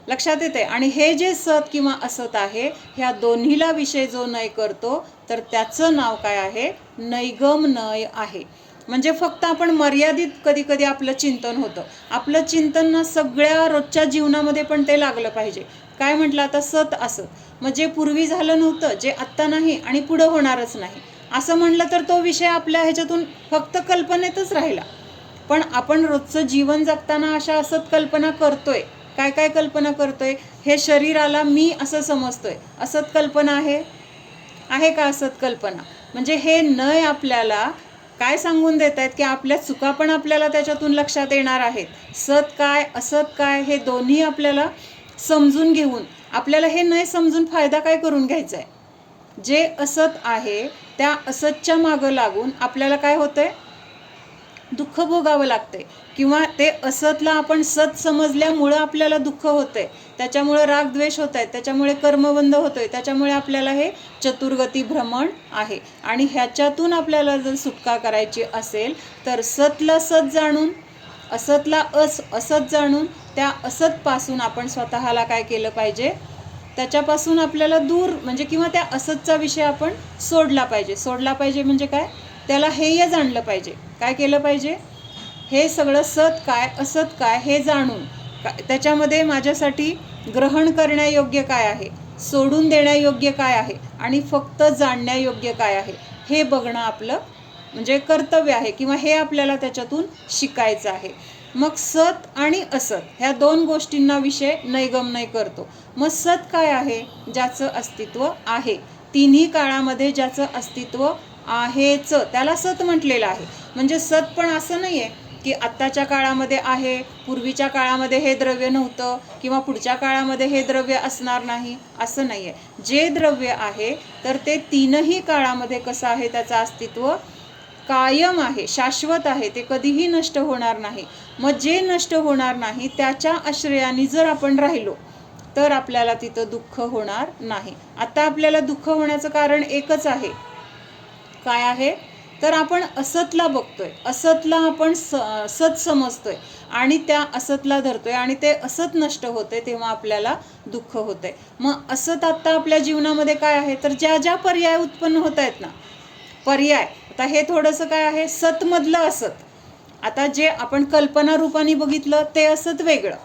लक्षात येते? आणि हे जे सत किंवा असत आहे ह्या दोन्हीला विषय जो नय करतो तर त्याचं नाव काय आहे? नैगमनय आहे. म्हणजे फक्त आपण मर्यादित कधी कधी आपलं चिंतन होतं. आपलं चिंतन ना सगळ्या रोजच्या जीवनामध्ये पण ते लागलं पाहिजे. काय म्हटलं आता? सत असत. मग जे पूर्वी झालं नव्हतं, जे आत्ता नाही आणि पुढं होणारच नाही असं म्हणलं तर तो विषय आपल्या ह्याच्यातून फक्त कल्पनेतच राहिला. पण आपण रोजचं जीवन जगताना अशा असत कल्पना करतोय. काय काय कल्पना करतोय? हे शरीराला मी असं समजतोय, असत कल्पना आहे का? असत कल्पना. म्हणजे हे नय आपल्याला काय सांगून देत आहेत की आपल्या चुका पण आपल्याला त्याच्यातून लक्षात येणार आहेत. सत काय असत काय हे दोन्ही आपल्याला समजून घेऊन आपल्याला हे नय समजून फायदा काय करून घ्यायचा आहे? जे असत आहे त्या असतच्या मागं लागून आपल्याला काय होतंय? दुःख भोगावं लागतंय, किंवा ते असतला आपण सत समजल्यामुळं आपल्याला दुःख होतंय, त्याच्यामुळे रागद्वेष होत आहेत, त्याच्यामुळे कर्मबंध होतोय, त्याच्यामुळे आपल्याला हे चतुर्गती भ्रमण आहे. आणि ह्याच्यातून आपल्याला जर सुटका करायची असेल तर सतला सत जाणून, असतला असत जाणून त्या असतपासून आपण स्वतःला काय केलं पाहिजे? त्याच्यापासून आपल्याला दूर म्हणजे किंवा त्या असतचा विषय आपण सोडला पाहिजे म्हणजे काय, त्याला हेय जाणलं पाहिजे. काय केलं पाहिजे, हे सगळं सत काय असत काय हे जाणून त्याच्यामध्ये माझ्यासाठी ग्रहण करण्यायोग्य काय आहे, सोडून देण्यायोग्य काय आहे आणि फक्त जाणण्यायोग्य काय आहे हे बघणं आपलं म्हणजे कर्तव्य आहे किंवा हे आपल्याला त्याच्यातून शिकायचं आहे. मग सत आणि असत ह्या दोन गोष्टींना विषय नैगमनय करतो. मग सत काय आहे, ज्याचं अस्तित्व आहे, तिन्ही काळामध्ये ज्याचं अस्तित्व आहेच त्याला सत म्हटलेलं आहे. म्हणजे सत पण असं नाही आहे की आत्ताच्या काळामध्ये आहे, पूर्वीच्या काळामध्ये हे द्रव्य नव्हतं किंवा पुढच्या काळामध्ये हे द्रव्य असणार नाही, असं नाही आहे. जे द्रव्य आहे तर ते तीनही काळामध्ये कसं आहे, त्याचं अस्तित्व कायम आहे, शाश्वत आहे, ते कधीही नष्ट होणार नाही. मग जे नष्ट होणार नाही त्याच्या आश्रयाने जर आपण राहिलो तर आपल्याला तिथं दुःख होणार नाही. आता आपल्याला दुःख होण्याचं कारण एकच आहे. काय आहे तर आपण असतला बघतोय, असतला आपण सत समजतोय आणि त्या असतला धरतोय आणि ते असत नष्ट होते तेव्हा आपल्याला दुःख होतंय. मग असत आत्ता आपल्या जीवनामध्ये काय आहे तर ज्या ज्या पर्याय उत्पन्न होत आहेत ना, पर्याय, आता हे थोडंसं काय आहे सतमधलं असत. आता जे आपण कल्पना रूपाने बघितलं ते असत वेगळं.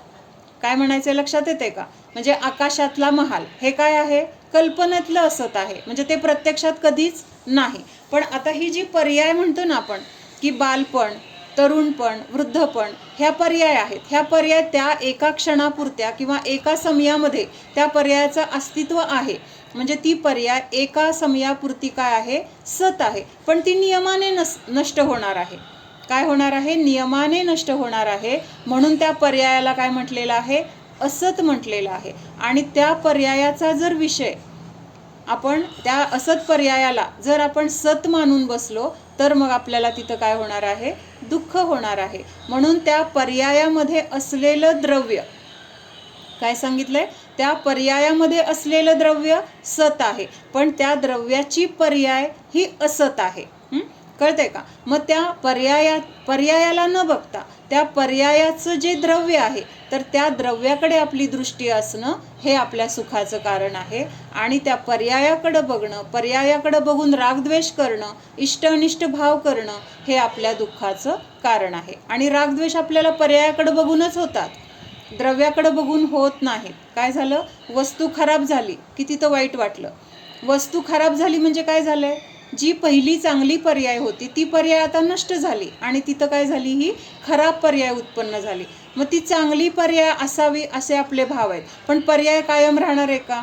काय म्हणायचं लक्षात येते का, म्हणजे आकाशातला महाल हे काय आहे, कल्पनेतलं असत आहे, म्हणजे ते प्रत्यक्षात कधीच नाही. पण आता ही जी पर्याय म्हणतो ना आपण की बालपण, तरुणपण, वृद्धपण ह्या पर्याय आहेत, ह्या पर्याय त्या एका क्षणापुरत्या किंवा एका समयामध्ये त्या पर्यायाचं अस्तित्व आहे. म्हणजे ती पर्याय एका समयापुरती काय आहे, सत आहे, पण ती नियमाने नष्ट होणार आहे. काय होणार आहे, नियमाने नष्ट होणार आहे. म्हणून त्या पर्यायाला काय म्हटलेलं आहे, असत म्हटलेलं आहे. आणि त्या पर्यायाचा जर विषय आपण त्या असत पर्यायाला जर आपण सत मानून बसलो तर मग आपल्याला तिथं काय होणार आहे, दुःख होणार आहे. म्हणून त्या पर्यायामध्ये असलेलं द्रव्य काय सांगितलंय, त्या पर्यायामध्ये असलेलं द्रव्य सत आहे, पण त्या द्रव्याची पर्याय ही असत आहे. कळतंय का. मग त्या पर्यायाला न बघता त्या पर्यायाचं जे द्रव्य आहे तर त्या द्रव्याकडे आपली दृष्टी असणं हे आपल्या सुखाचं कारण आहे. आणि त्या पर्यायाकडं बघणं, पर्यायाकडं बघून रागद्वेष करणं, इष्ट अनिष्ट भाव करणं हे आपल्या दुःखाचं कारण आहे. आणि रागद्वेष आपल्याला पर्यायाकडं बघूनच होतात, द्रव्याकडं बघून होत नाहीत. काय झालं, वस्तू खराब झाली की तिथं वाईट वाटलं. वस्तू खराब झाली म्हणजे काय झालंय, जी पहिली चांगली पर्याय होती ती पर्याय आता नष्ट झाली आणि तिथं काय झाली, ही खराब पर्याय उत्पन्न झाली. मग ती चांगली पर्याय असावी असे आपले भाव आहेत, पण पर्याय कायम राहणार आहे का,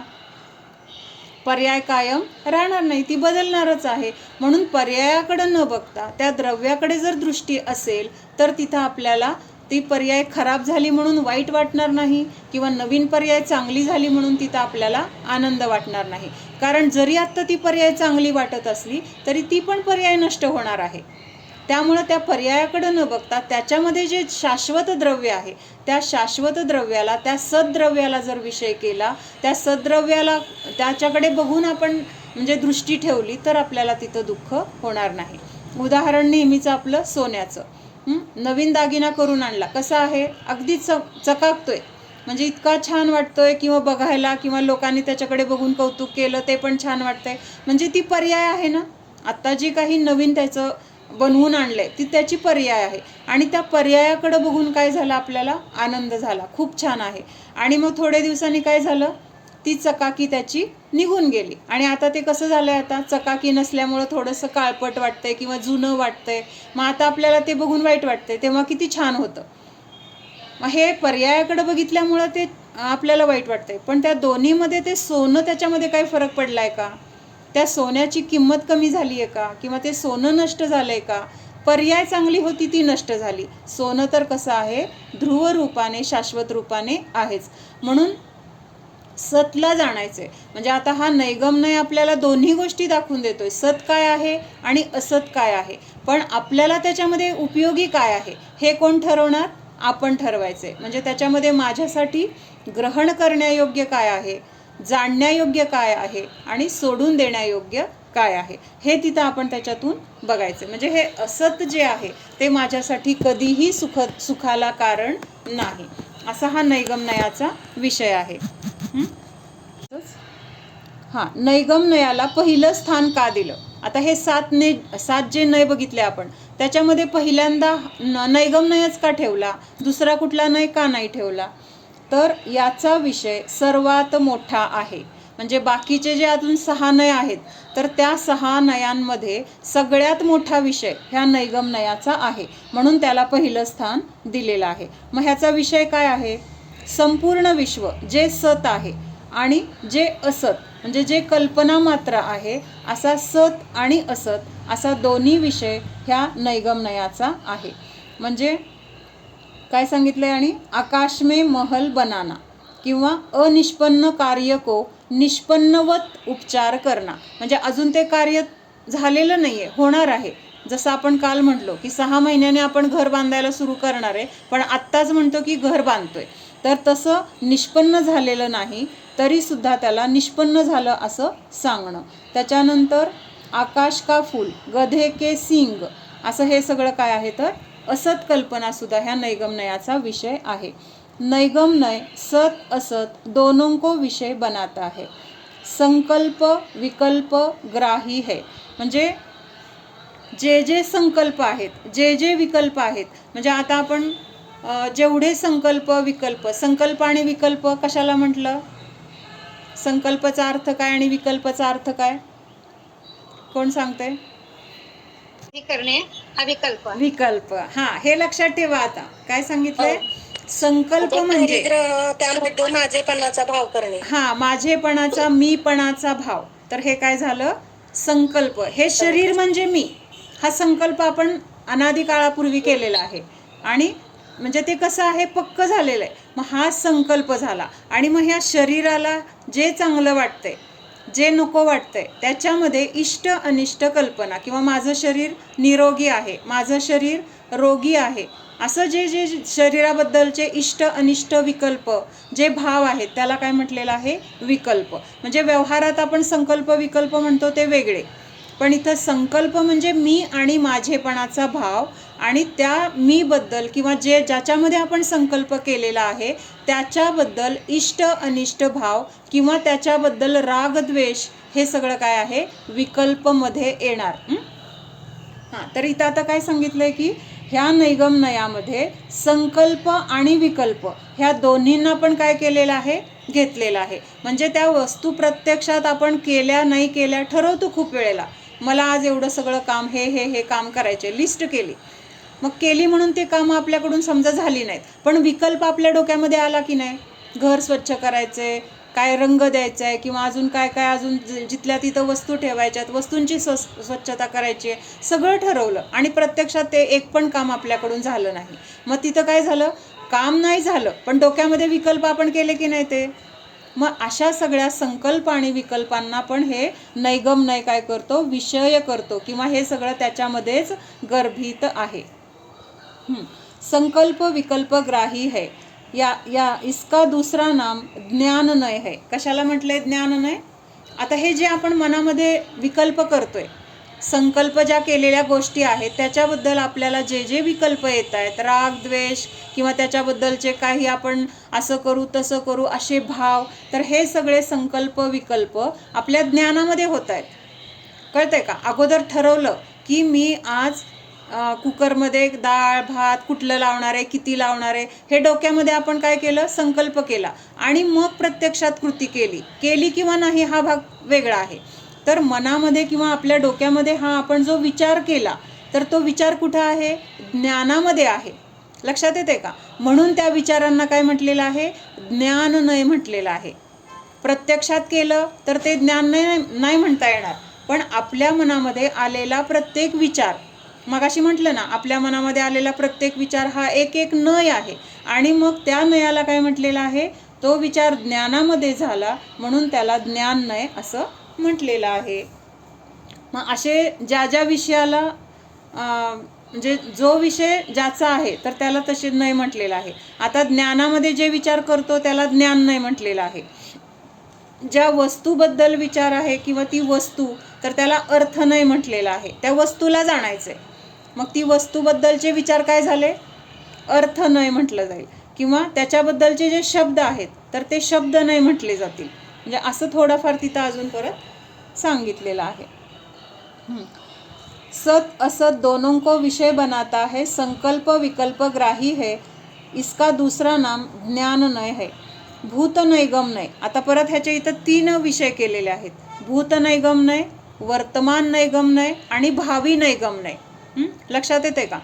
पर्याय कायम राहणार नाही, ती बदलणारच आहे. म्हणून पर्यायाकडे न बघता त्या द्रव्याकडे जर दृष्टी असेल तर तिथं आपल्याला ती पर्याय खराब झाली म्हणून वाईट वाटणार नाही किंवा नवीन पर्याय चांगली झाली म्हणून तिथं आपल्याला आनंद वाटणार नाही. कारण जरी आत्ता ती पर्याय चांगली वाटत असली तरी ती पण पर्याय नष्ट होणार आहे. त्यामुळं त्या पर्यायाकडे न बघता त्याच्यामध्ये जे शाश्वत द्रव्य आहे त्या शाश्वत द्रव्याला, त्या सद्द्रव्याला जर विषय केला, त्या सद्द्रव्याला त्याच्याकडे बघून आपण म्हणजे दृष्टी ठेवली तर आपल्याला तिथं दुःख होणार नाही. उदाहरण नेहमीचं आपलं सोन्याचं. नवीन दागिना करून आणला, कसा आहे, अगदी चकाकतोय, म्हणजे इतका छान वाटतोय किंवा बघायला किंवा लोकांनी त्याच्याकडे बघून कौतुक केलं ते पण छान वाटतंय. म्हणजे ती पर्याय आहे ना, आत्ता जी काही नवीन त्याचं बनवून आणलंय ती त्याची पर्याय आहे. आणि त्या पर्यायाकडे बघून काय झालं, आपल्याला आनंद झाला, खूप छान आहे. आणि मग थोड्या दिवसांनी काय झालं, ती चकाकी त्याची निघून गेली आणि आता ते कसं झालंय, आता चकाकी नसल्यामुळं थोडंसं काळपट वाटतंय किंवा जुनं वाटतंय. मग आता आपल्याला ते बघून वाईट वाटतंय, तेव्हा किती छान होतं. मग हे पर्यायाकडे बघितल्यामुळं ते आपल्याला वाईट वाटतंय. पण त्या दोन्हीमध्ये ते सोनं, त्याच्यामध्ये काही फरक पडलाय का, त्या सोन्याची किंमत कमी झाली आहे का किंवा ते सोनं नष्ट झालंय का, पर्याय चांगली होती ती नष्ट झाली. सोनं तर कसं आहे, ध्रुव रूपाने शाश्वत रूपाने आहेच. म्हणून सतला जाणायचंय. म्हणजे आता हा नैगमनय आपल्याला दोन्ही गोष्टी दाखवून देतोय, सत काय आहे आणि असत काय आहे. पण आपल्याला त्याच्यामध्ये उपयोगी काय आहे हे कोण ठरवणार, आपण ठरवायचंय. म्हणजे त्याच्यामध्ये माझ्यासाठी ग्रहण करण्यायोग्य काय आहे, जाणण्यायोग्य काय आहे आणि सोडून देण्यायोग्य काय आहे हे तिथं आपण त्याच्यातून बघायचं. म्हणजे हे असत जे आहे ते माझ्यासाठी कधीही सुखाला कारण नाही, असा हा नैगमनयाचा विषय आहे. हां, नैगम नयाला पहिलं स्थान का दिलं? आता हे 7 जे नय बघितले आपण, त्याच्यामध्ये पहिल्यांदा नैगम नयच का ठेवला? दुसरा कुठला नय का नाही ठेवला? तर याचा विषय सर्वात मोठा आहे. म्हणजे बाकीचे जे अजून 6 नय आहेत, तर त्या 6 नयांमध्ये सगळ्यात मोठा विषय ह्या नैगम नयाचा आहे, म्हणून त्याला पहिलं स्थान दिलेलं आहे. मग ह्याचा विषय काय आहे? संपूर्ण विश्व जे सत आहे आणि जे असत, म्हणजे जे कल्पना मात्र आहे, असा सत आणि असत असा दोन्ही विषय ह्या नैगम नयाचा आहे. म्हणजे काय सांगितलंय? आणि आकाश में महल बनाना किंवा अनिष्पन्न कार्य को निष्पन्नवत उपचार करना, म्हणजे अजून ते कार्य झालेलं नाहीये, होणार आहे. जसं आपण काल म्हटलो की 6 महिन्याने आपण घर बांधायला सुरू करणार आहे, पण आत्ताच म्हणतो की घर बांधतोय. तर तसं निष्पन्न झालेलं नाही, तरी सुद्धा त्याला निष्पन्न झालं असं सांगणं. त्याच्यानंतर आकाश का फूल, गधे के सिंग, असं हे सगळं काय आहे? तर असत कल्पना सुद्धा ह्या नैगम नयाचा विषय आहे. नैगम नय सत असत दोनों को विषय बनाता है. संकल्प विकल्प ग्राही है, म्हणजे जे जे संकल्प आहेत, जे जे विकल्प आहेत, म्हणजे आता आपण जेवढे संकल्प आणि विकल्प कशाला म्हटलं? संकल्पाचा अर्थ काय आणि विकल्पाचा अर्थ काय? कोण सांगते? करणे हा विकल्प. हा, हे लक्षात ठेवा. आता काय सांगितलंय? संकल्प म्हणजे त्यामध्ये माझेपणाचा भाव करणे. हा, माझेपणाचा, मीपणाचा भाव. तर हे काय झालं? संकल्प. हे शरीर म्हणजे मी, हा संकल्प आपण अनादी काळापूर्वी केलेला आहे आणि म्हणजे ते कसं आहे? पक्क झालेलं आहे. मग हा संकल्प झाला. आणि मग ह्या शरीराला जे चांगलं वाटतंय, जे नको वाटतंय, त्याच्यामध्ये इष्ट अनिष्ट कल्पना, किंवा माझं शरीर निरोगी आहे, माझं शरीर रोगी आहे, असं जे जे शरीराबद्दलचे इष्ट अनिष्ट विकल्प, जे भाव आहेत, त्याला काय म्हटलेलं आहे? विकल्प. म्हणजे व्यवहारात आपण संकल्प विकल्प म्हणतो ते वेगळे, पण इथं संकल्प म्हणजे मी आणि माझेपणाचा भाव, आणि त्या मीबद्दल किंवा ज्याच्यामध्ये आपण संकल्प केलेला आहे त्याच्याबद्दल इष्ट अनिष्ट भाव किंवा त्याच्याबद्दल राग द्वेष, हे सगळं काय आहे? विकल्पमध्ये येणार. हां, तर इथं आता काय सांगितलंय की ह्या नैगम नयामध्ये संकल्प आणि विकल्प ह्या दोन्हींना पण काय केलेलं आहे? घेतलेलं आहे. म्हणजे त्या वस्तू प्रत्यक्षात आपण केल्या नाही केल्या ठरवतो खूप वेळेला. मला आज एवढं सगळं काम, हे काम करायचे, लिस्ट केली, मग केली म्हणून ते कामं आपल्याकडून समजा झाली नाहीत, पण विकल्प आपल्या डोक्यामध्ये आला की नाही? घर स्वच्छ करायचे, काय रंग द्यायचा आहे, किंवा अजून काय अजून जिथल्या तिथं वस्तू ठेवायच्यात, वस्तूंची स्वच्छता करायची, सगळं ठरवलं आणि प्रत्यक्षात ते एक पण काम आपल्याकडून झालं नाही. मग तिथं काय झालं? काम नाही झालं, पण डोक्यामध्ये विकल्प आपण केले की नाही ते? मग अशा सगळ्या संकल्प आणि विकल्पांना पण हे नैगम नय काय करतो? विषय करतो, किंवा हे सगळं त्याच्यामध्येच गर्भित आहे. संकल्प विकल्प ग्राही है. इसका दूसरा नाम ज्ञाननय है. कशाला म्हटलंय ज्ञाननय? आता हे जे आपण मनामध्ये विकल्प करतोय, संकल्प ज्या केलेल्या गोष्टी आहेत त्याच्याबद्दल आपल्याला जे जे विकल्प येत आहेत, राग द्वेष किंवा त्याच्याबद्दलचे काही आपण असं करू तसं करू असे भाव, तर हे सगळे संकल्प विकल्प आपल्या ज्ञानामध्ये होत आहेत. कळतंय का? अगोदर ठरवलं की मी आज कुकरमध्ये डाळ भात कुठलं लावणार आहे, किती लावणार आहे, हे डोक्यामध्ये आपण काय केलं? संकल्प केला, आणि मग प्रत्यक्षात कृती केली किंवा नाही हा भाग वेगळा आहे. तर मनामध्ये किंवा आपल्या डोक्यामध्ये हा आपण जो विचार केला, तर तो विचार कुठं आहे? ज्ञानामध्ये आहे. लक्षात येते का? म्हणून त्या विचारांना काय म्हटलेलं आहे? ज्ञाननय म्हटलेलं आहे. प्रत्यक्षात केलं तर ते ज्ञान नाही म्हणता येणार, पण आपल्या मनामध्ये आलेला प्रत्येक विचार, मगाशी म्हटलं ना, आपल्या मनामध्ये आलेला प्रत्येक विचार हा एक एक नय आहे, आणि मग त्या नयाला काय म्हटलेलं आहे? तो विचार ज्ञानामध्ये झाला, म्हणून त्याला ज्ञाननय असं म्हटलेलं आहे. मग असे ज्या विषयाला म्हणजे जो विषय ज्याचा आहे तर त्याला तसे नय म्हटलेलं आहे. आता ज्ञानामध्ये जे विचार करतो त्याला ज्ञान नय म्हटलेलं आहे. ज्या वस्तूबद्दल विचार आहे किंवा ती वस्तू, तर त्याला अर्थ नय म्हटलेला आहे. त्या वस्तूला जाणायचंय, मग ती वस्तूबद्दलचे विचार काय झाले? अर्थ नय म्हटलं जाईल. किंवा त्याच्याबद्दलचे जे शब्द आहेत तर ते शब्द नय म्हटले जातील. म्हणजे असं थोडंफार तिथं अजून परत सांगितलेलं आहे. सत असत दोनों को विषय बनाता है, संकल्प विकल्प ग्राही है, इसका दूसरा नाम ज्ञाननय है. भूतनैगमनय, आता परत ह्याच्या इथं 3 विषय केलेले आहेत. भूतनैगमनय, वर्तमान नैगमनय आणि भावी नैगमनय. लक्षात येते का?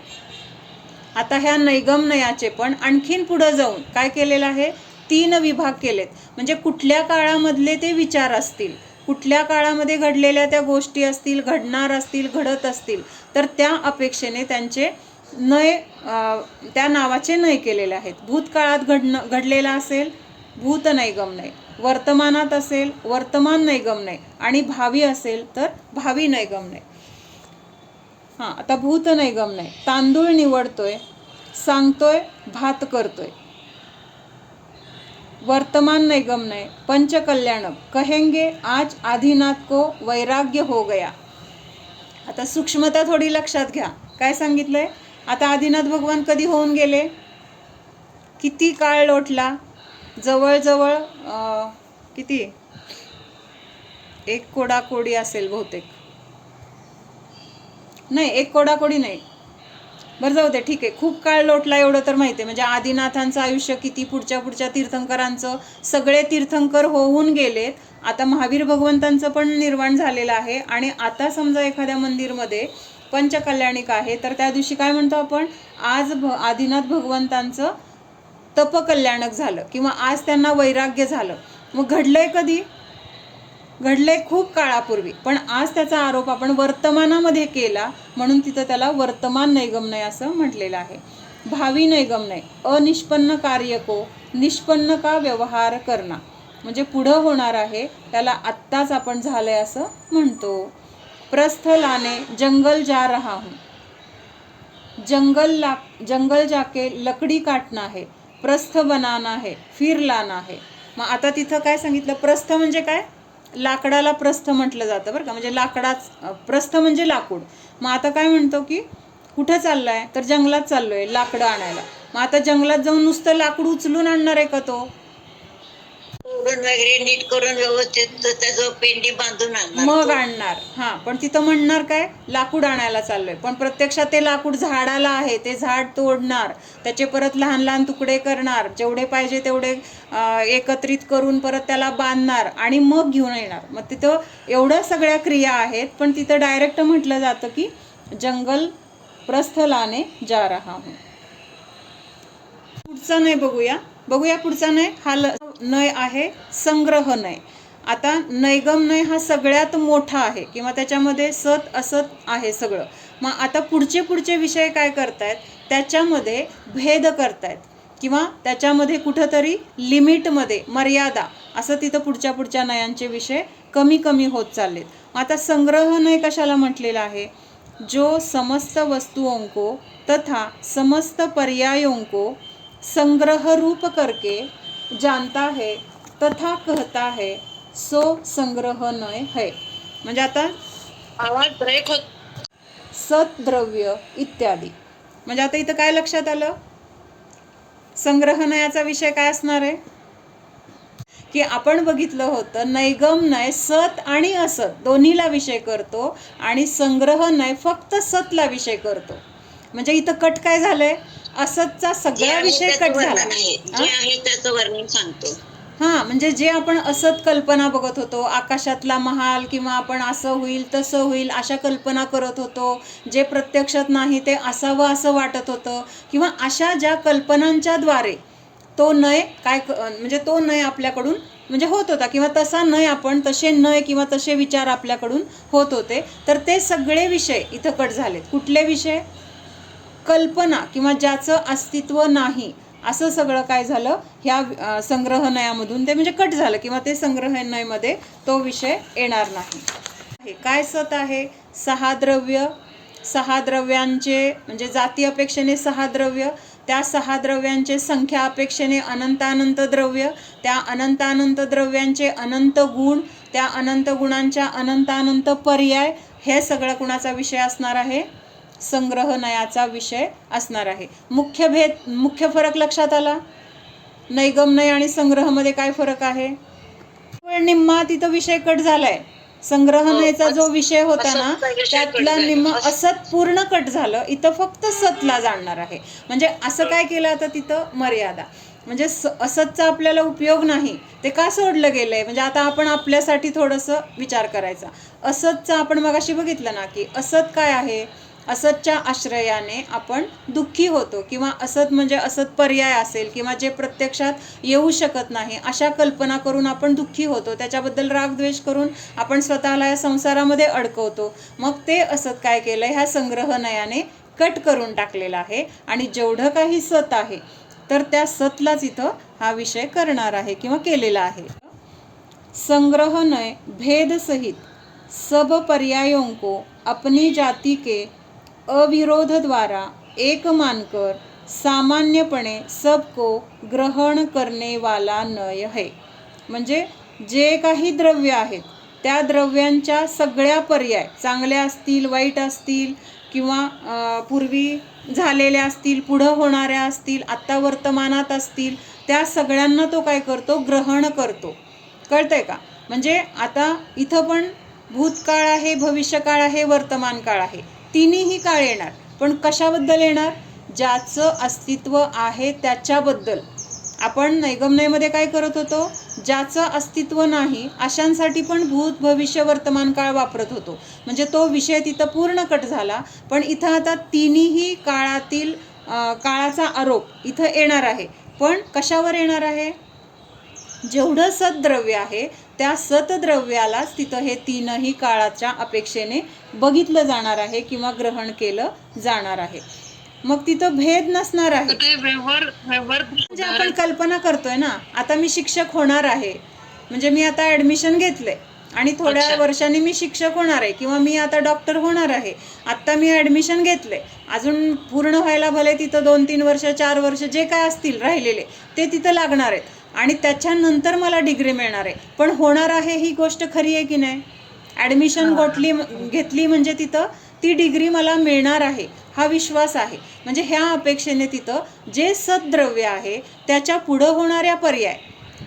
आता ह्या नैगमनयाचे पण आणखीन पुढे जाऊन काय केलेलं आहे, 3 विभाग केलेत. म्हणजे कुठल्या काळामधले ते विचार असतील, कुठल्या काळामध्ये घडलेल्या त्या गोष्टी असतील, घडणार असतील, घडत असतील, तर त्या अपेक्षेने त्यांचे नय त्या नावाचे नय केलेले आहेत. भूतकाळात घडलेला असेल भूतनैगमनय, वर्तमानात असेल वर्तमान नैगमनय आणि भावी असेल तर भावी नैगमनय. आता भूतनैगमनय, तांदूळ निवडतोय, सांगतोय, भात करतोय. वर्तमान नैगमनय, पंचकल्याणक, कहेंगे आज आदिनाथ को वैराग्य हो गया. आता सूक्ष्मता थोडी लक्षात घ्या. काय सांगितलंय? आता आदिनाथ भगवान कधी होऊन गेले, किती काळ लोटला, जवळजवळ किती, 1 कोडाकोडी असेल बहुतेक, नाही 1 कोडाकोडी नाही, बरं जाऊ दे, ठीक आहे, खूप काळ लोटला एवढं तर माहिती आहे. म्हणजे आदिनाथांचं आयुष्य किती, पुढच्या तीर्थंकरांचं, सगळे तीर्थंकर होऊन गेलेत. आता महावीर भगवंतांचं पण निर्वाण झालेलं आहे. आणि आता समजा एखाद्या मंदिरमध्ये पंचकल्याणिक आहे तर त्या दिवशी काय म्हणतो आपण, आज आदिनाथ भगवंतांचं तपकल्याणक झालं किंवा आज त्यांना वैराग्य झालं. मग घडलंय कधी? घडलंय खूप काळापूर्वी, पण आज त्याचा आरोप आपण वर्तमानामध्ये केला म्हणून तिथं त्याला वर्तमान नैगमनय असं म्हटलेलं आहे. भावी नैगमनय, अनिष्पन्न कार्य को निष्पन्न का व्यवहार करना, म्हणजे पुढं होणार आहे त्याला आत्ताच आपण झालंय असं म्हणतो. प्रस्थ लाने जंगल जा रहा हूँ, जंगल जाके लकडी काटना है, प्रस्थ बनाना है, फिर लाना है. मग आता तिथं काय सांगितलं, प्रस्थ म्हणजे काय, लाकडाला प्रस्थ म्हटलं जातं बरं का, म्हणजे लाकडाच प्रस्थ म्हणजे लाकूड. मग आता काय म्हणतो की कुठं चाललाय, तर जंगलात चाललोय लाकडं आणायला. मग आता जंगलात जाऊन नुसतं लाकूड उचलून आणणार आहे का तो, तोडून वगैरे नीट करून व्यवस्थित त्याचं पेंडी बांधून मग आणणार. पण तिथं म्हणणार काय, लाकूड आणायला चाललोय, पण प्रत्यक्षात ते लाकूड झाडाला आहे, ते झाड तोडणार, त्याचे परत लहान लहान तुकडे करणार, जेवढे पाहिजे तेवढे एकत्रित करून परत त्याला बांधणार आणि मग घेऊन येणार. मग तिथं एवढ्या सगळ्या क्रिया आहेत, पण तिथं डायरेक्ट म्हटलं जातं की जंगल प्रस्थ लाने जा रहा हूँ. पुढचा नय बघूया पुढचा नय. हा नय आहे संग्रह नय. आता नैगमनय हा सगळ्यात मोठा आहे किंवा त्याच्यामध्ये सत असत आहे सगळं. मग आता पुढचे विषय काय करतायत, त्याच्यामध्ये भेद करतायत किंवा त्याच्यामध्ये कुठंतरी लिमिटमध्ये मर्यादा, असं तिथं पुढच्या नयांचे विषय कमी होत चाललेत. आता संग्रह नय कशाला म्हटलेला आहे, जो समस्त वस्तुओं को तथा समस्त पर्यायों को संग्रह रूप करके जानता है तथा कहता है सो संग्रह नय है. म्हणजे आता आवाज ब्रेक होत, सत द्रव्य इत्यादी. म्हणजे आता इथं काय लक्षात आलं, संग्रहनयाचा विषय काय असणार आहे की आपण बघितलं होतं नैगमनय सत आणि असत दोन्हीला विषय करतो आणि संग्रहनय फक्त सतला विषय करतो. म्हणजे इथं कट काय झालंय, असतचा सगळा विषय कट झाला. त्याचं वर्णन सांगतो. म्हणजे जे आपण असत कल्पना बघत होतो, आकाशातला महाल किंवा आपण असं होईल तसं होईल अशा कल्पना करत होतो, जे प्रत्यक्षात नाही ते असावं असं वाटत होतं, किंवा अशा ज्या कल्पनांच्या द्वारे तो नय काय म्हणजे तो नय आपल्याकडून म्हणजे होत होता किंवा तसा नय आपण तसे नय किंवा तसे विचार आपल्याकडून होत होते, तर ते सगळे विषय इथं कट झालेत. कुठले विषय, कल्पना किंवा ज्याचं अस्तित्व नाही असं सगळं काय झालं ह्या संग्रहनयामधून ते म्हणजे कट झालं किंवा ते संग्रहनयमध्ये तो विषय येणार नाही. काय सत आहे, 6 द्रव्य, 6 द्रव्यांचे म्हणजे जाती अपेक्षेने 6 द्रव्य, त्या 6 द्रव्यांचे संख्या अपेक्षेने अनंत द्रव्य, त्या अनंत द्रव्यांचे अनंत गुण, त्या अनंत गुणांच्या अनंत पर्याय, हे सगळं कुणाचा विषय असणार आहे, संग्रहनयाचा विषय असणार आहे. मुख्य फरक लक्षात आला, नैगमनय आणि संग्रहमध्ये काय फरक आहे, निम्मा तिथं विषय कट झालाय. संग्रहणेचा जो विषय होता ना त्यातला निम्मा असत पूर्ण कट झालं. इथं फक्त सतला जाणणार आहे. म्हणजे असं काय केलं आता तिथं मर्यादा, म्हणजे असतचा आपल्याला उपयोग नाही. ते का सोडलं गेलंय, म्हणजे आता आपण आपल्यासाठी थोडंसं विचार करायचा. असतचा आपण मगाशी बघितलं ना की असत काय आहे, असतच्या आश्रयाने आपण दुःखी होतो, किंवा असत म्हणजे असत पर्याय असेल किंवा जे प्रत्यक्षात येऊ शकत नाही अशा कल्पना करून आपण दुःखी होतो. त्याच्याबद्दल रागद्वेष करून आपण स्वतःला या संसारामध्ये अडकवतो. मग ते असत काय केलं, ह्या संग्रहनयाने कट करून टाकलेलं आहे. आणि जेवढं काही सत आहे तर त्या सतलाच इथं हा विषय करणार आहे किंवा केलेला आहे. संग्रहनय भेद सहित सब पर्यायों को अपनी जाति के अविरोध द्वारा एक मानकर सामान्यपणे सबको ग्रहण करने वाला नय है. म्हणजे जे काही द्रव्य आहेत त्या द्रव्यांच्या सगळ्या पर्याय, चांगल्या असतील, वाईट असतील, किंवा पूर्वी झालेल्या असतील, पुढं होणाऱ्या असतील, आत्ता वर्तमानात असतील, त्या सगळ्यांना तो काय करतो, ग्रहण करतो. कळतंय का? म्हणजे आता इथं पण भूतकाळ आहे, भविष्यकाळ आहे, वर्तमान काळ आहे. तिन्हीही काळ येणार, पण कशाबद्दल येणार, ज्याचं अस्तित्व आहे त्याच्याबद्दल. आपण नैगमनयमध्ये काय करत होतो, ज्याचं अस्तित्व नाही अशांसाठी पण भूत, भविष्य, वर्तमान काळ वापरत होतो. म्हणजे तो विषय तिथं पूर्ण कट झाला. पण इथं आता तिन्हीही काळातील काळाचा आरोप इथं येणार आहे. पण कशावर येणार आहे, जेवढं सद्द्रव्य आहे त्या सतद्रव्यालाच तिथं हे तीनही काळाच्या अपेक्षेने बघितलं जाणार आहे किंवा ग्रहण केलं जाणार आहे. मग तिथं भेद नसणार आहे. म्हणजे आपण कल्पना करतोय ना, आता मी शिक्षक होणार आहे, म्हणजे मी आता ॲडमिशन घेतलंय आणि थोड्या वर्षांनी मी शिक्षक होणार आहे, किंवा मी आता डॉक्टर होणार आहे. आत्ता मी ॲडमिशन घेतलंय, अजून पूर्ण व्हायला भले तिथं 2-3 वर्ष 4 वर्ष जे काय असतील राहिलेले ते तिथं लागणार आहेत, आणि त्याच्यानंतर मला डिग्री मिळणार आहे. पण होणार आहे ही गोष्ट खरी आहे की नाही? ॲडमिशन घेतली म्हणजे तिथं ती डिग्री मला मिळणार आहे हा विश्वास आहे. म्हणजे ह्या अपेक्षेने तिथं जे सद्द्रव्य आहे त्याच्या पुढं होणाऱ्या पर्याय,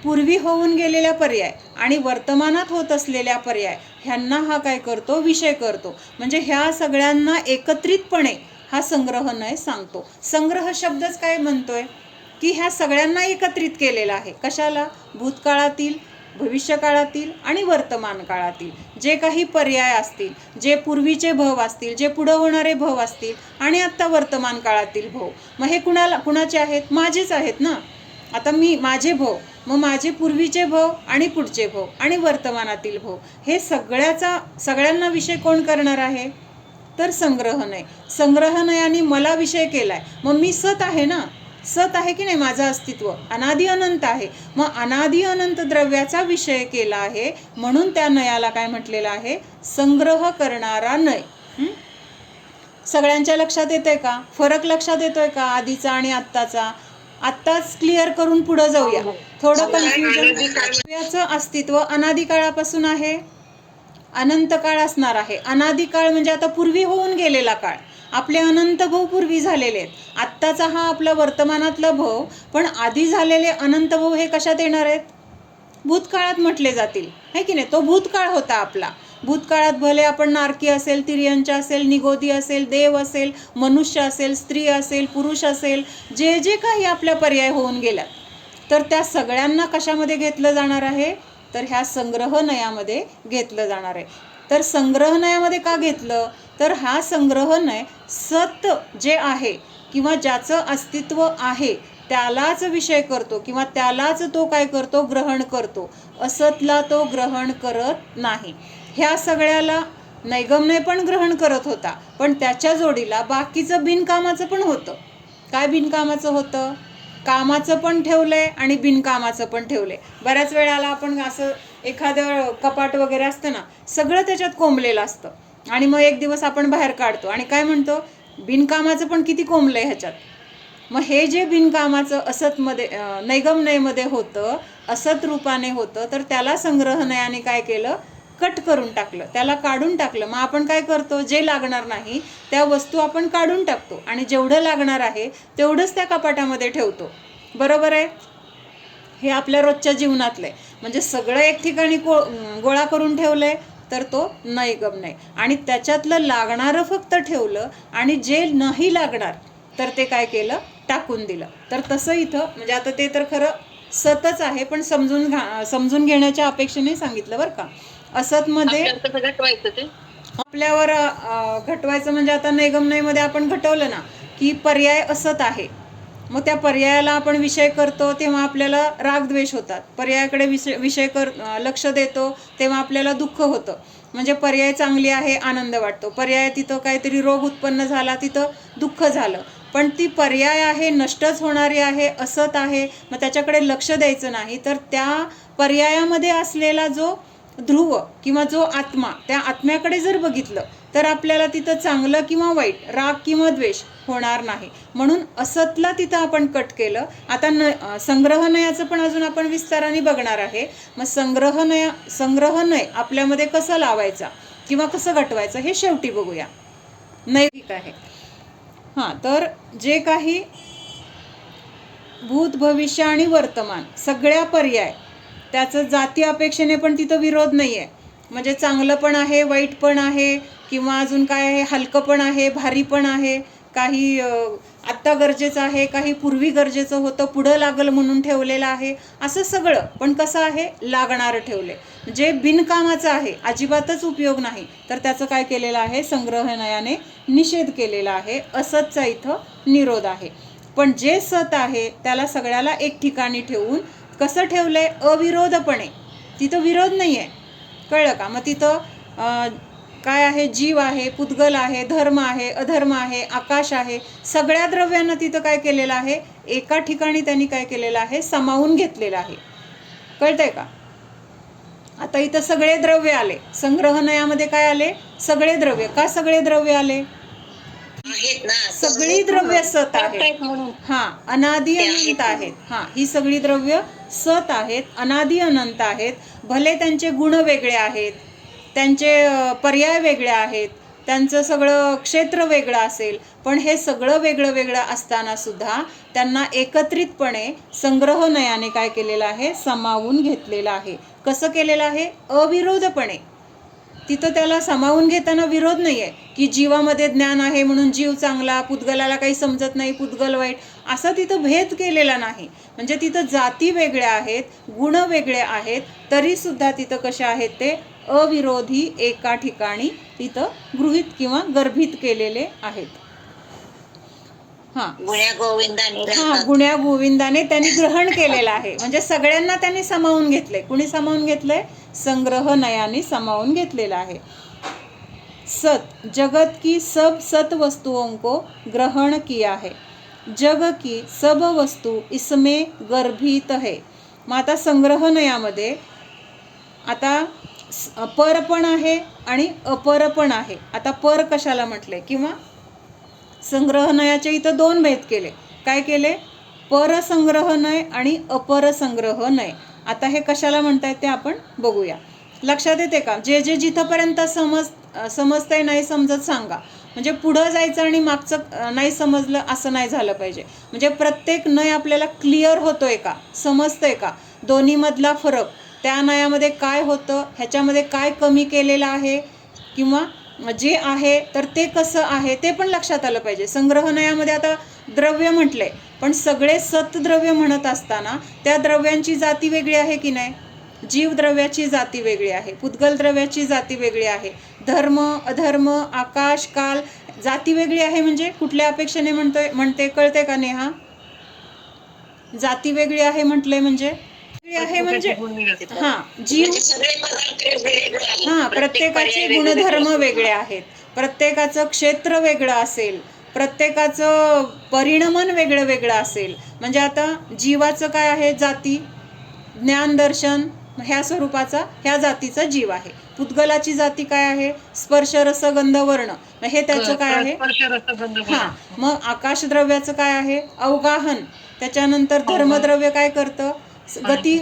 पूर्वी होऊन गेलेल्या पर्याय आणि वर्तमानात होत असलेल्या पर्याय ह्यांना हा काय करतो, विषय करतो. म्हणजे ह्या सगळ्यांना एकत्रितपणे हा संग्रहनय सांगतो. संग्रह शब्दच काय म्हणतोय की ह्या सगळ्यांना एकत्रित केलेला आहे. कशाला? भूतकाळातील, भविष्यकाळातील आणि वर्तमान काळातील जे काही पर्याय असतील, जे पूर्वीचे भव असतील, जे पुढं होणारे भव असतील, आणि आत्ता वर्तमान काळातील भव. मग हे कुणाचे आहेत? माझेच आहेत ना. आता माझे भव, मग माझे पूर्वीचे भव आणि पुढचे भव आणि वर्तमानातील भव, हे सगळ्यांना विषय कोण करणार आहे? तर संग्रहनय. संग्रहनयाने मला विषय केलाय, मग मी सत आहे ना, सत आहे की नाही, माझं अस्तित्व अनादि अनंत आहे. मग अनादि अनंत द्रव्याचा विषय केला आहे, म्हणून त्या नयाला काय म्हटलेलं आहे? संग्रह करणारा नय. सगळ्यांच्या लक्षात येतोय का? फरक लक्षात येतोय का आधीचा आणि आत्ताचा? आत्ताच क्लिअर करून पुढे जाऊया. थोडं कन्फ्युजन. द्रव्याचं अस्तित्व अनादि काळापासून आहे, अनंत काळ असणार आहे. अनादि काळ म्हणजे आता पूर्वी होऊन गेलेला काळ. आपले अनंत भव पूर्वी झालेले आहेत. आत्ताचा हा आपला वर्तमानातला भव, पण आधी झालेले अनंत भव हे कशात येणार आहेत? भूतकाळात म्हटले जातील, है की नाही? तो भूतकाळ होता आपला. भूतकाळात भले आपण नारकी असेल, तिर्यंच असेल, निगोदी असेल, देव असेल, मनुष्य असेल, स्त्री असेल, पुरुष असेल, जे जे काही आपल्या पर्याय होऊन गेल्यात, तर त्या सगळ्यांना कशामध्ये घेतलं जाणार आहे? तर ह्या संग्रहनयामध्ये घेतलं जाणार आहे. तर संग्रहनयामध्ये का घेतलं? तर हा संग्रहनय सत जे आहे किंवा ज्याचं अस्तित्व आहे त्यालाच विषय करतो, किंवा त्यालाच तो काय करतो? ग्रहण करतो. असतला तो ग्रहण करत नाही. ह्या सगळ्याला नैगमनय पण ग्रहण करत होता, पण त्याच्या जोडीला बाकीचं बिनकामाचं पण होतं. काय बिनकामाचं होतं? कामाचं पण ठेवलंय आणि बिनकामाचं पण ठेवलंय. बऱ्याच वेळाला आपण असं एखादं कपाट वगैरे असतं ना, सगळं त्याच्यात कोंबलेलं असतं, आणि मग एक दिवस आपण बाहेर काढतो आणि काय म्हणतो? बिनकामाचं पण किती कोंबलंय ह्याच्यात. मग हे जे बिनकामाचं असतमध्ये, नैगमनयमध्ये होतं, असत रूपाने होतं, तर त्याला संग्रहनयाने काय केलं? कट करून टाकलं, त्याला काढून टाकलं. मग आपण काय करतो? जे लागणार नाही त्या वस्तू आपण काढून टाकतो, आणि जेवढं लागणार आहे तेवढंच त्या कपाटामध्ये ठेवतो. बरोबर आहे? हे आपल्या रोजच्या जीवनातलं आहे. म्हणजे सगळं एक ठिकाणी गोळा करून ठेवलंय तर तो नैगम नाही. आणि त्याच्यातलं लागणारं फक्त ठेवलं आणि जे नाही लागणार तर ते काय केलं, टाकून दिलं. तर तसं इथं म्हणजे आता ते तर खरं सतच आहे, पण समजून घेण्याच्या अपेक्षेने सांगितलं बरं का. असतमध्ये आपल्यावर घटवायचं म्हणजे आता नैगम नाही मध्ये आपण घटवलं ना की पर्याय असत आहे, मग त्या पर्यायाला आपण विषय करतो तेव्हा आपल्याला रागद्वेष होतात. पर्यायाकडे विषय लक्ष देतो तेव्हा आपल्याला दुःख होतं. म्हणजे पर्याय चांगली आहे, आनंद वाटतो. पर्याय तिथं काहीतरी रोग उत्पन्न झाला, तिथं दुःख झालं. पण ती पर्याय आहे, नष्टच होणारी आहे, असत आहे, मग त्याच्याकडे लक्ष द्यायचं नाही. तर त्या पर्यायामध्ये असलेला जो ध्रुव किंवा जो आत्मा, त्या आत्म्याकडे जर बघितलं तर आपल्याला तिथं चांगलं किंवा वाईट, राग किंवा द्वेष होणार नाही. म्हणून असतला तिथं आपण कट केलं. आता संग्रहनयाचं पण अजून आपण विस्ताराने बघणार आहे. मग संग्रहनय आपल्यामध्ये कसं लावायचा किंवा कसं घटवायचं हे शेवटी बघूया. नैतिक आहे. हां, तर जे काही भूत, भविष्य आणि वर्तमान सगळ्या पर्याय, त्याचं जाती अपेक्षेने पण तिथं विरोध नाही आहे. म्हणजे चांगलं पण आहे, वाईट पण आहे, किंवा अजून काय आहे, हलकं पण आहे, भारी पण आहे, काही आत्ता गरजेचं आहे, काही पूर्वी गरजेचं होतं, पुढं लागल म्हणून ठेवलेलं आहे. असं सगळं पण कसं आहे, लागणारं ठेवले. जे बिनकामाचं आहे, अजिबातच उपयोग नाही, तर त्याचं काय केलेलं आहे, संग्रहनयाने निषेध केलेला आहे. असतचा इथं निरोध आहे. पण जे सत आहे त्याला सगळ्याला एक ठिकाणी ठेवून कसं ठेवलंय, अविरोधपणे. तिथं विरोध नाही आहे, कळलं का. मग तिथं काय आहे, जीव आहे, पुद्गल आहे, धर्म आहे, अधर्म आहे, आकाश आहे, सगळ्या द्रव्यांना तिथं काय केलेलं आहे, एका ठिकाणी त्यांनी काय केलेलं आहे, समावून घेतलेलं आहे. कळतंय का. आता इथं सगळे द्रव्य आले, संग्रहनयामध्ये काय आले, सगळे द्रव्य. का सगळे द्रव्य आले, सगळी द्रव्य सत आहेत. हा, अनादि अनंत आहेत. हा, ही सगळी द्रव्य सत आहेत, अनादि अनंत आहेत. भले त्यांचे गुण वेगळे आहेत, त्यांचे पर्याय वेगळे आहेत, त्यांचं सगळं क्षेत्र वेगळं असेल, पण हे सगळं वेगळं वेगळं असताना सुद्धा त्यांना एकत्रितपणे संग्रहनयाने काय केलेलं आहे, समावून घेतलेलं आहे. कसं केलेलं आहे, अविरोधपणे. तिथं त्याला समावून घेताना विरोध नाही आहे की जीवामध्ये ज्ञान आहे म्हणून जीव चांगला, पुद्गलाला काही समजत नाही, पुद्गल वाईट, असा तिथं भेद केलेला नाही. म्हणजे तिथं जाती वेगळ्या आहेत, गुण वेगळे आहेत, तरी सुद्धा तिथं कशा आहेत, ते अविरोधी एका ठिकाणी तिथं गृहीत किंवा गर्भित केलेले आहेत. गुण्या गोविंदाने त्यांनी ग्रहण केलेलं आहे. म्हणजे सगळ्यांना त्यांनी समावून घेतलंय. कुणी समावून घेतलंय, संग्रहनयाने समावून घेतलेलं आहे. सत, जगत की सब सत वस्तुओं को ग्रहण किया है, जग की सब वस्तू इसमें गर्भित है. मग आता संग्रहनयामध्ये आता पर पण आहे आणि अपर पण आहे. आता पर कशाला म्हटले, किंवा संग्रहनयाचे इथं दोन भेद केले. काय केले, परसंग्रहनय आणि अपरसंग्रहनय. आता हे कशाला म्हणतायत ते आपण बघूया. लक्षात येते का, जे जिथंपर्यंत समजतंय नाही समजत सांगा. म्हणजे पुढं जायचं आणि मागचं नाही समजलं असं नाही झालं पाहिजे. म्हणजे प्रत्येक नय आपल्याला क्लिअर होतोय का, समजतंय का, दोन्हीमधला फरक, त्या नयामध्ये काय होतं, ह्याच्यामध्ये काय कमी केलेलं आहे, किंवा जे आहे तर ते कसं आहे ते पण लक्षात आलं पाहिजे. संग्रहनयामध्ये आता द्रव्य म्हटलंय, पण सगळे सतद्रव्य म्हणत असताना त्या द्रव्यांची जाती वेगळी आहे की नाही. जीव द्रव्याची जाती वेगळी आहे, पुद्गल द्रव्याची जाती वेगळी आहे, धर्म अधर्म आकाश काल जाती वेगळी आहे. म्हणजे कुठल्या अपेक्षेने म्हणते, कळते का नेहा, जाती वेगळी आहे म्हटलंय म्हणजे आहे म्हणजे हा, जीव, हा, प्रत्येकाचे गुणधर्म वेगळे आहेत, प्रत्येकाचं क्षेत्र वेगळं असेल, प्रत्येकाचं परिणमन वेगळं वेगळं असेल. म्हणजे आता जीवाचं काय आहे, जाती, ज्ञान दर्शन ह्या स्वरूपाचा, ह्या जातीचा जीव आहे. पुद्गलाची जाती काय आहे, स्पर्श रस गंध वर्ण, हे त्याचं काय आहे. हा, मग आकाश द्रव्याचं काय आहे, अवगाहन. त्याच्यानंतर धर्मद्रव्य काय करतं,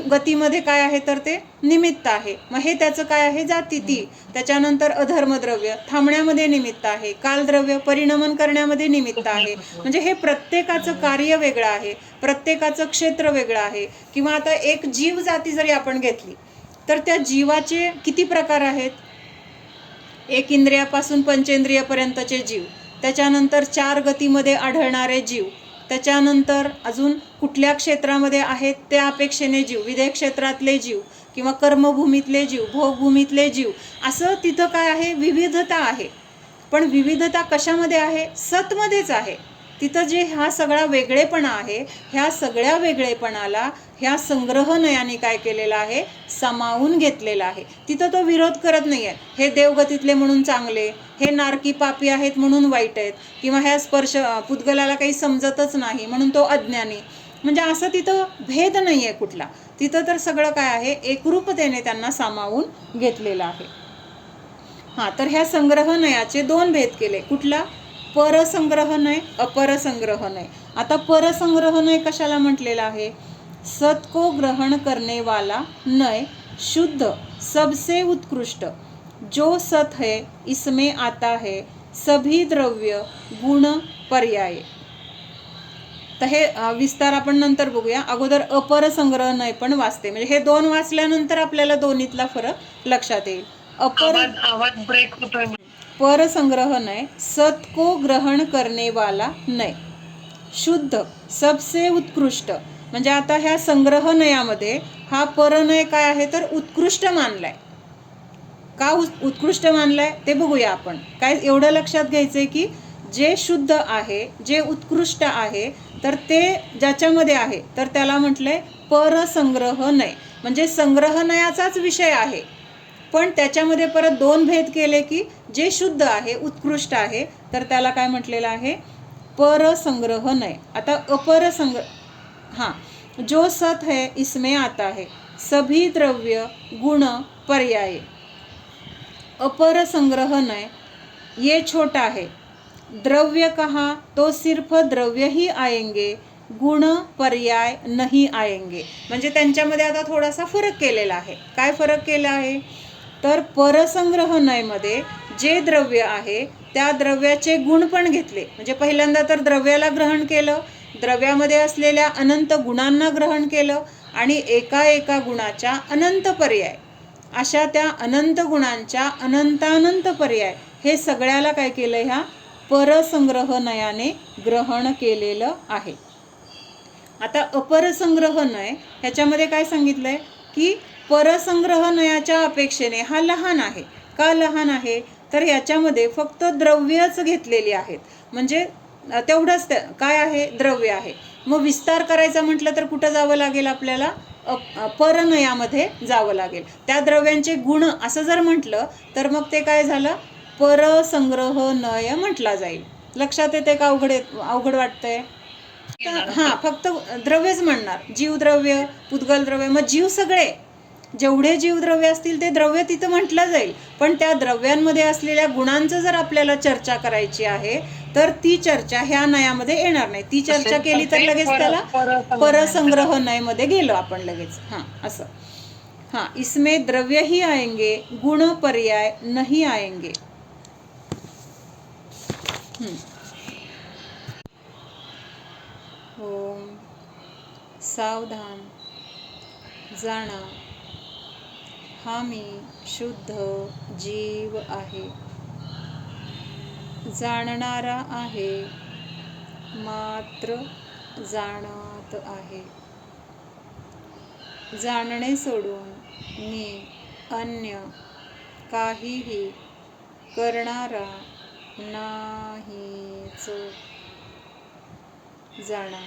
गतीमध्ये काय आहे तर ते निमित्त आहे. मग हे त्याचं काय आहे जातीती. त्याच्यानंतर अधर्मद्रव्य थांबण्यामध्ये निमित्त आहे. कालद्रव्य परिणमन करण्यामध्ये निमित्त आहे. म्हणजे हे प्रत्येकाचं कार्य वेगळं आहे, प्रत्येकाचं क्षेत्र वेगळं आहे. किंवा आता एक जीव जाती जरी आपण घेतली तर त्या जीवाचे किती प्रकार आहेत. एक इंद्रियापासून पंचेंद्रियापर्यंतचे जीव, त्याच्यानंतर 4 गतीमध्ये आढळणारे जीव, त्याच्यानंतर अजून कुठल्या क्षेत्रामध्ये आहेत त्या अपेक्षेने जीव, विधेय क्षेत्रातले जीव किंवा कर्मभूमीतले जीव, भोगभूमीतले जीव, असं तिथं काय आहे विविधता आहे. पण विविधता कशामध्ये आहे. सतमध्येच आहे. तिथं जे हा सगळा वेगळेपणा आहे, ह्या सगळ्या वेगळेपणाला ह्या संग्रहनयाने काय केलेलं आहे सामावून घेतलेला आहे. तिथं तो विरोध करत नाही आहे. हे देवगतीतले म्हणून चांगले, हे नारकी पापी आहेत म्हणून वाईट आहेत, किंवा ह्या स्पर्श पुद्गलाला काही समजतच नाही म्हणून तो अज्ञानी. म्हणजे असं तिथं भेद नाही आहे कुठला. तिथं तर सगळं काय आहे एकरूपतेने त्यांना सामावून घेतलेलं आहे. हां, तर ह्या संग्रहनयाचे 2 भेद केले. कुठला परसंग्रहनय, अपरसंग्रहनय. आता परसंग्रहनय कशाला म्हटलेला आहे. सत को ग्रहण करने वाला नय शुद्ध सबसे उत्कृष्ट जो सत है इसमें आता है सभी द्रव्य गुण पर्याय. तर हे विस्तार आपण नंतर बघूया. अगोदर अपरसंग्रहनय पण वाचते, म्हणजे हे 2 वाचल्यानंतर आपल्याला दोन्हीतला फरक लक्षात येईल. आवाज ब्रेक होतोय. परसंग्रहनय सत को ग्रहण करने वाला नय शुद्ध सबसे उत्कृष्ट. म्हणजे आता ह्या संग्रहनयामध्ये हा परनय काय आहे तर उत्कृष्ट मानलाय. का उत्कृष्ट मानलाय ते बघूया आपण. काय एवढं लक्षात घ्यायचंय की जे शुद्ध आहे, जे उत्कृष्ट आहे, तर ते ज्याच्यामध्ये आहे तर त्याला म्हटलंय परसंग्रहनय. म्हणजे संग्रहनयाचाच विषय आहे, पण त्याच्यामध्ये परत 2 भेद केले की जे शुद्ध आहे, उत्कृष्ट आहे, तर त्याला काय म्हटलेलं आहे परसंग्रहनय. आता हां, जो सत है इसमें आता है सभी द्रव्य गुण पर्याय. अपर संग्रहनय ये छोटा है. द्रव्य कहा तो सिर्फ द्रव्य ही आएंगे, गुण पर्याय नहीं आएंगे. म्हणजे त्यांच्यामध्ये आता थोडासा फरक केलेला आहे. काय फरक केला आहे तर परसंग्रहनयमध्ये जे द्रव्य आहे त्या द्रव्याचे गुण पण घेतले. म्हणजे पहिल्यांदा तर द्रव्याला ग्रहण केलं, द्रव्यामध्ये असलेल्या अनंत गुणांना ग्रहण केलं, आणि एका एका गुणाच्या अनंत पर्याय, अशा त्या अनंत गुणांच्या अनंतानंत पर्याय हे सगळ्याला काय केलं ह्या परसंग्रहनयाने ग्रहण केलेलं आहे. आता अपरसंग्रहनय ह्याच्यामध्ये काय सांगितलंय की परसंग्रहनयाच्या अपेक्षेने हा लहान आहे. का लहान आहे तर याच्यामध्ये फक्त द्रव्यच घेतलेली आहेत. म्हणजे तेवढंच काय आहे द्रव्य आहे. मग विस्तार करायचा म्हटलं तर कुठं जावं लागेल आपल्याला परनयामध्ये जावं लागेल. त्या द्रव्यांचे गुण असं जर म्हटलं तर मग ते काय झालं परसंग्रहनय म्हटला जाईल. लक्षात येते का अवघड वाटतंय. हां, फक्त द्रव्यच म्हणणार. जीवद्रव्य, पुद्गल द्रव्य, मग जीव सगळे जेवढे जीवद्रव्य असतील ते द्रव्य तिथं म्हटलं जाईल. पण त्या द्रव्यांमध्ये असलेल्या गुणांचं जर आपल्याला चर्चा करायची आहे तर ती चर्चा ह्या नयामध्ये येणार नाही. ती चर्चा केली तर लगेच त्याला परसंग्रहनयमध्ये गेलो आपण लगेच. हां, असं. हां, इसमें द्रव्य ही आएंगे, गुण पर्याय नहीं आएंगे. ओम सावधान जाणा, हा मी शुद्ध जीव आहे. जाणणारा आहे, मात्र जाणत आहे. जाणणे सोडून मी अन्य काहीही करणारा नाहीच. जाणा,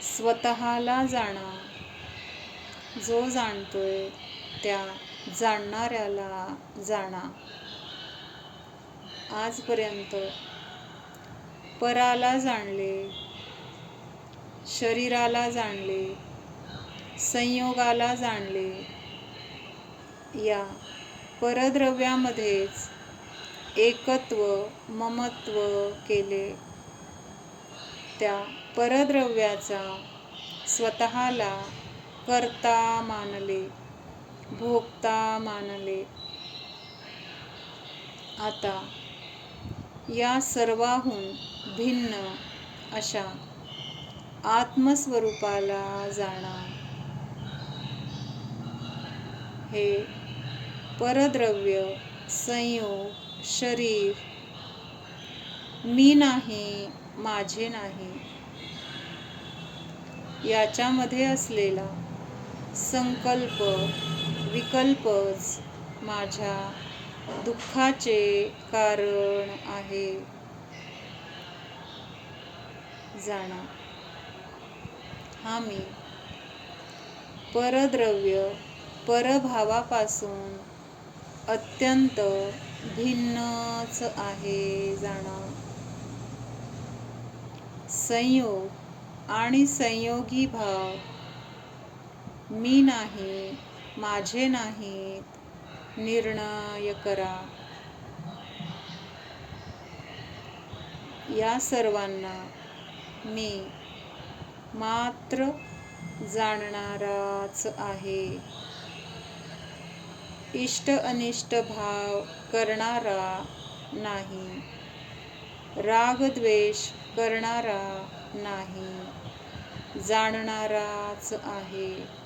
स्वतःला जाणा. जो जाणतोय त्या जाणणाऱ्याला जाणा. आजपर्यंत पराला जाणले, शरीराला जाणले, संयोगाला जाणले, या परद्रव्यामध्येच एकत्व ममत्व केले. त्या परद्रव्याचा स्वतःला कर्ता मानले, भोगता मानले. आता या सर्वाहून भिन्न अशा आत्मस्वरूपाला जाणा. हे परद्रव्य, संयोग, शरीर मी नाही, माझे नाही, याच्यामध्ये असलेला संकल्प विकल्पच माझ्या दुःखाचे कारण आहे. जाणा हा मी परद्रव्य परभावापासून अत्यंत भिन्नच आहे. जाणा संयोग आणि संयोगी भाव मी नाही, माझे नाहीत निर्णय करा. या सर्वांना मी मात्र जाणणाराच आहे. इष्ट अनिष्ट भाव करणारा नाही, राग द्वेष करणारा नाही, जाणणाराच आहे.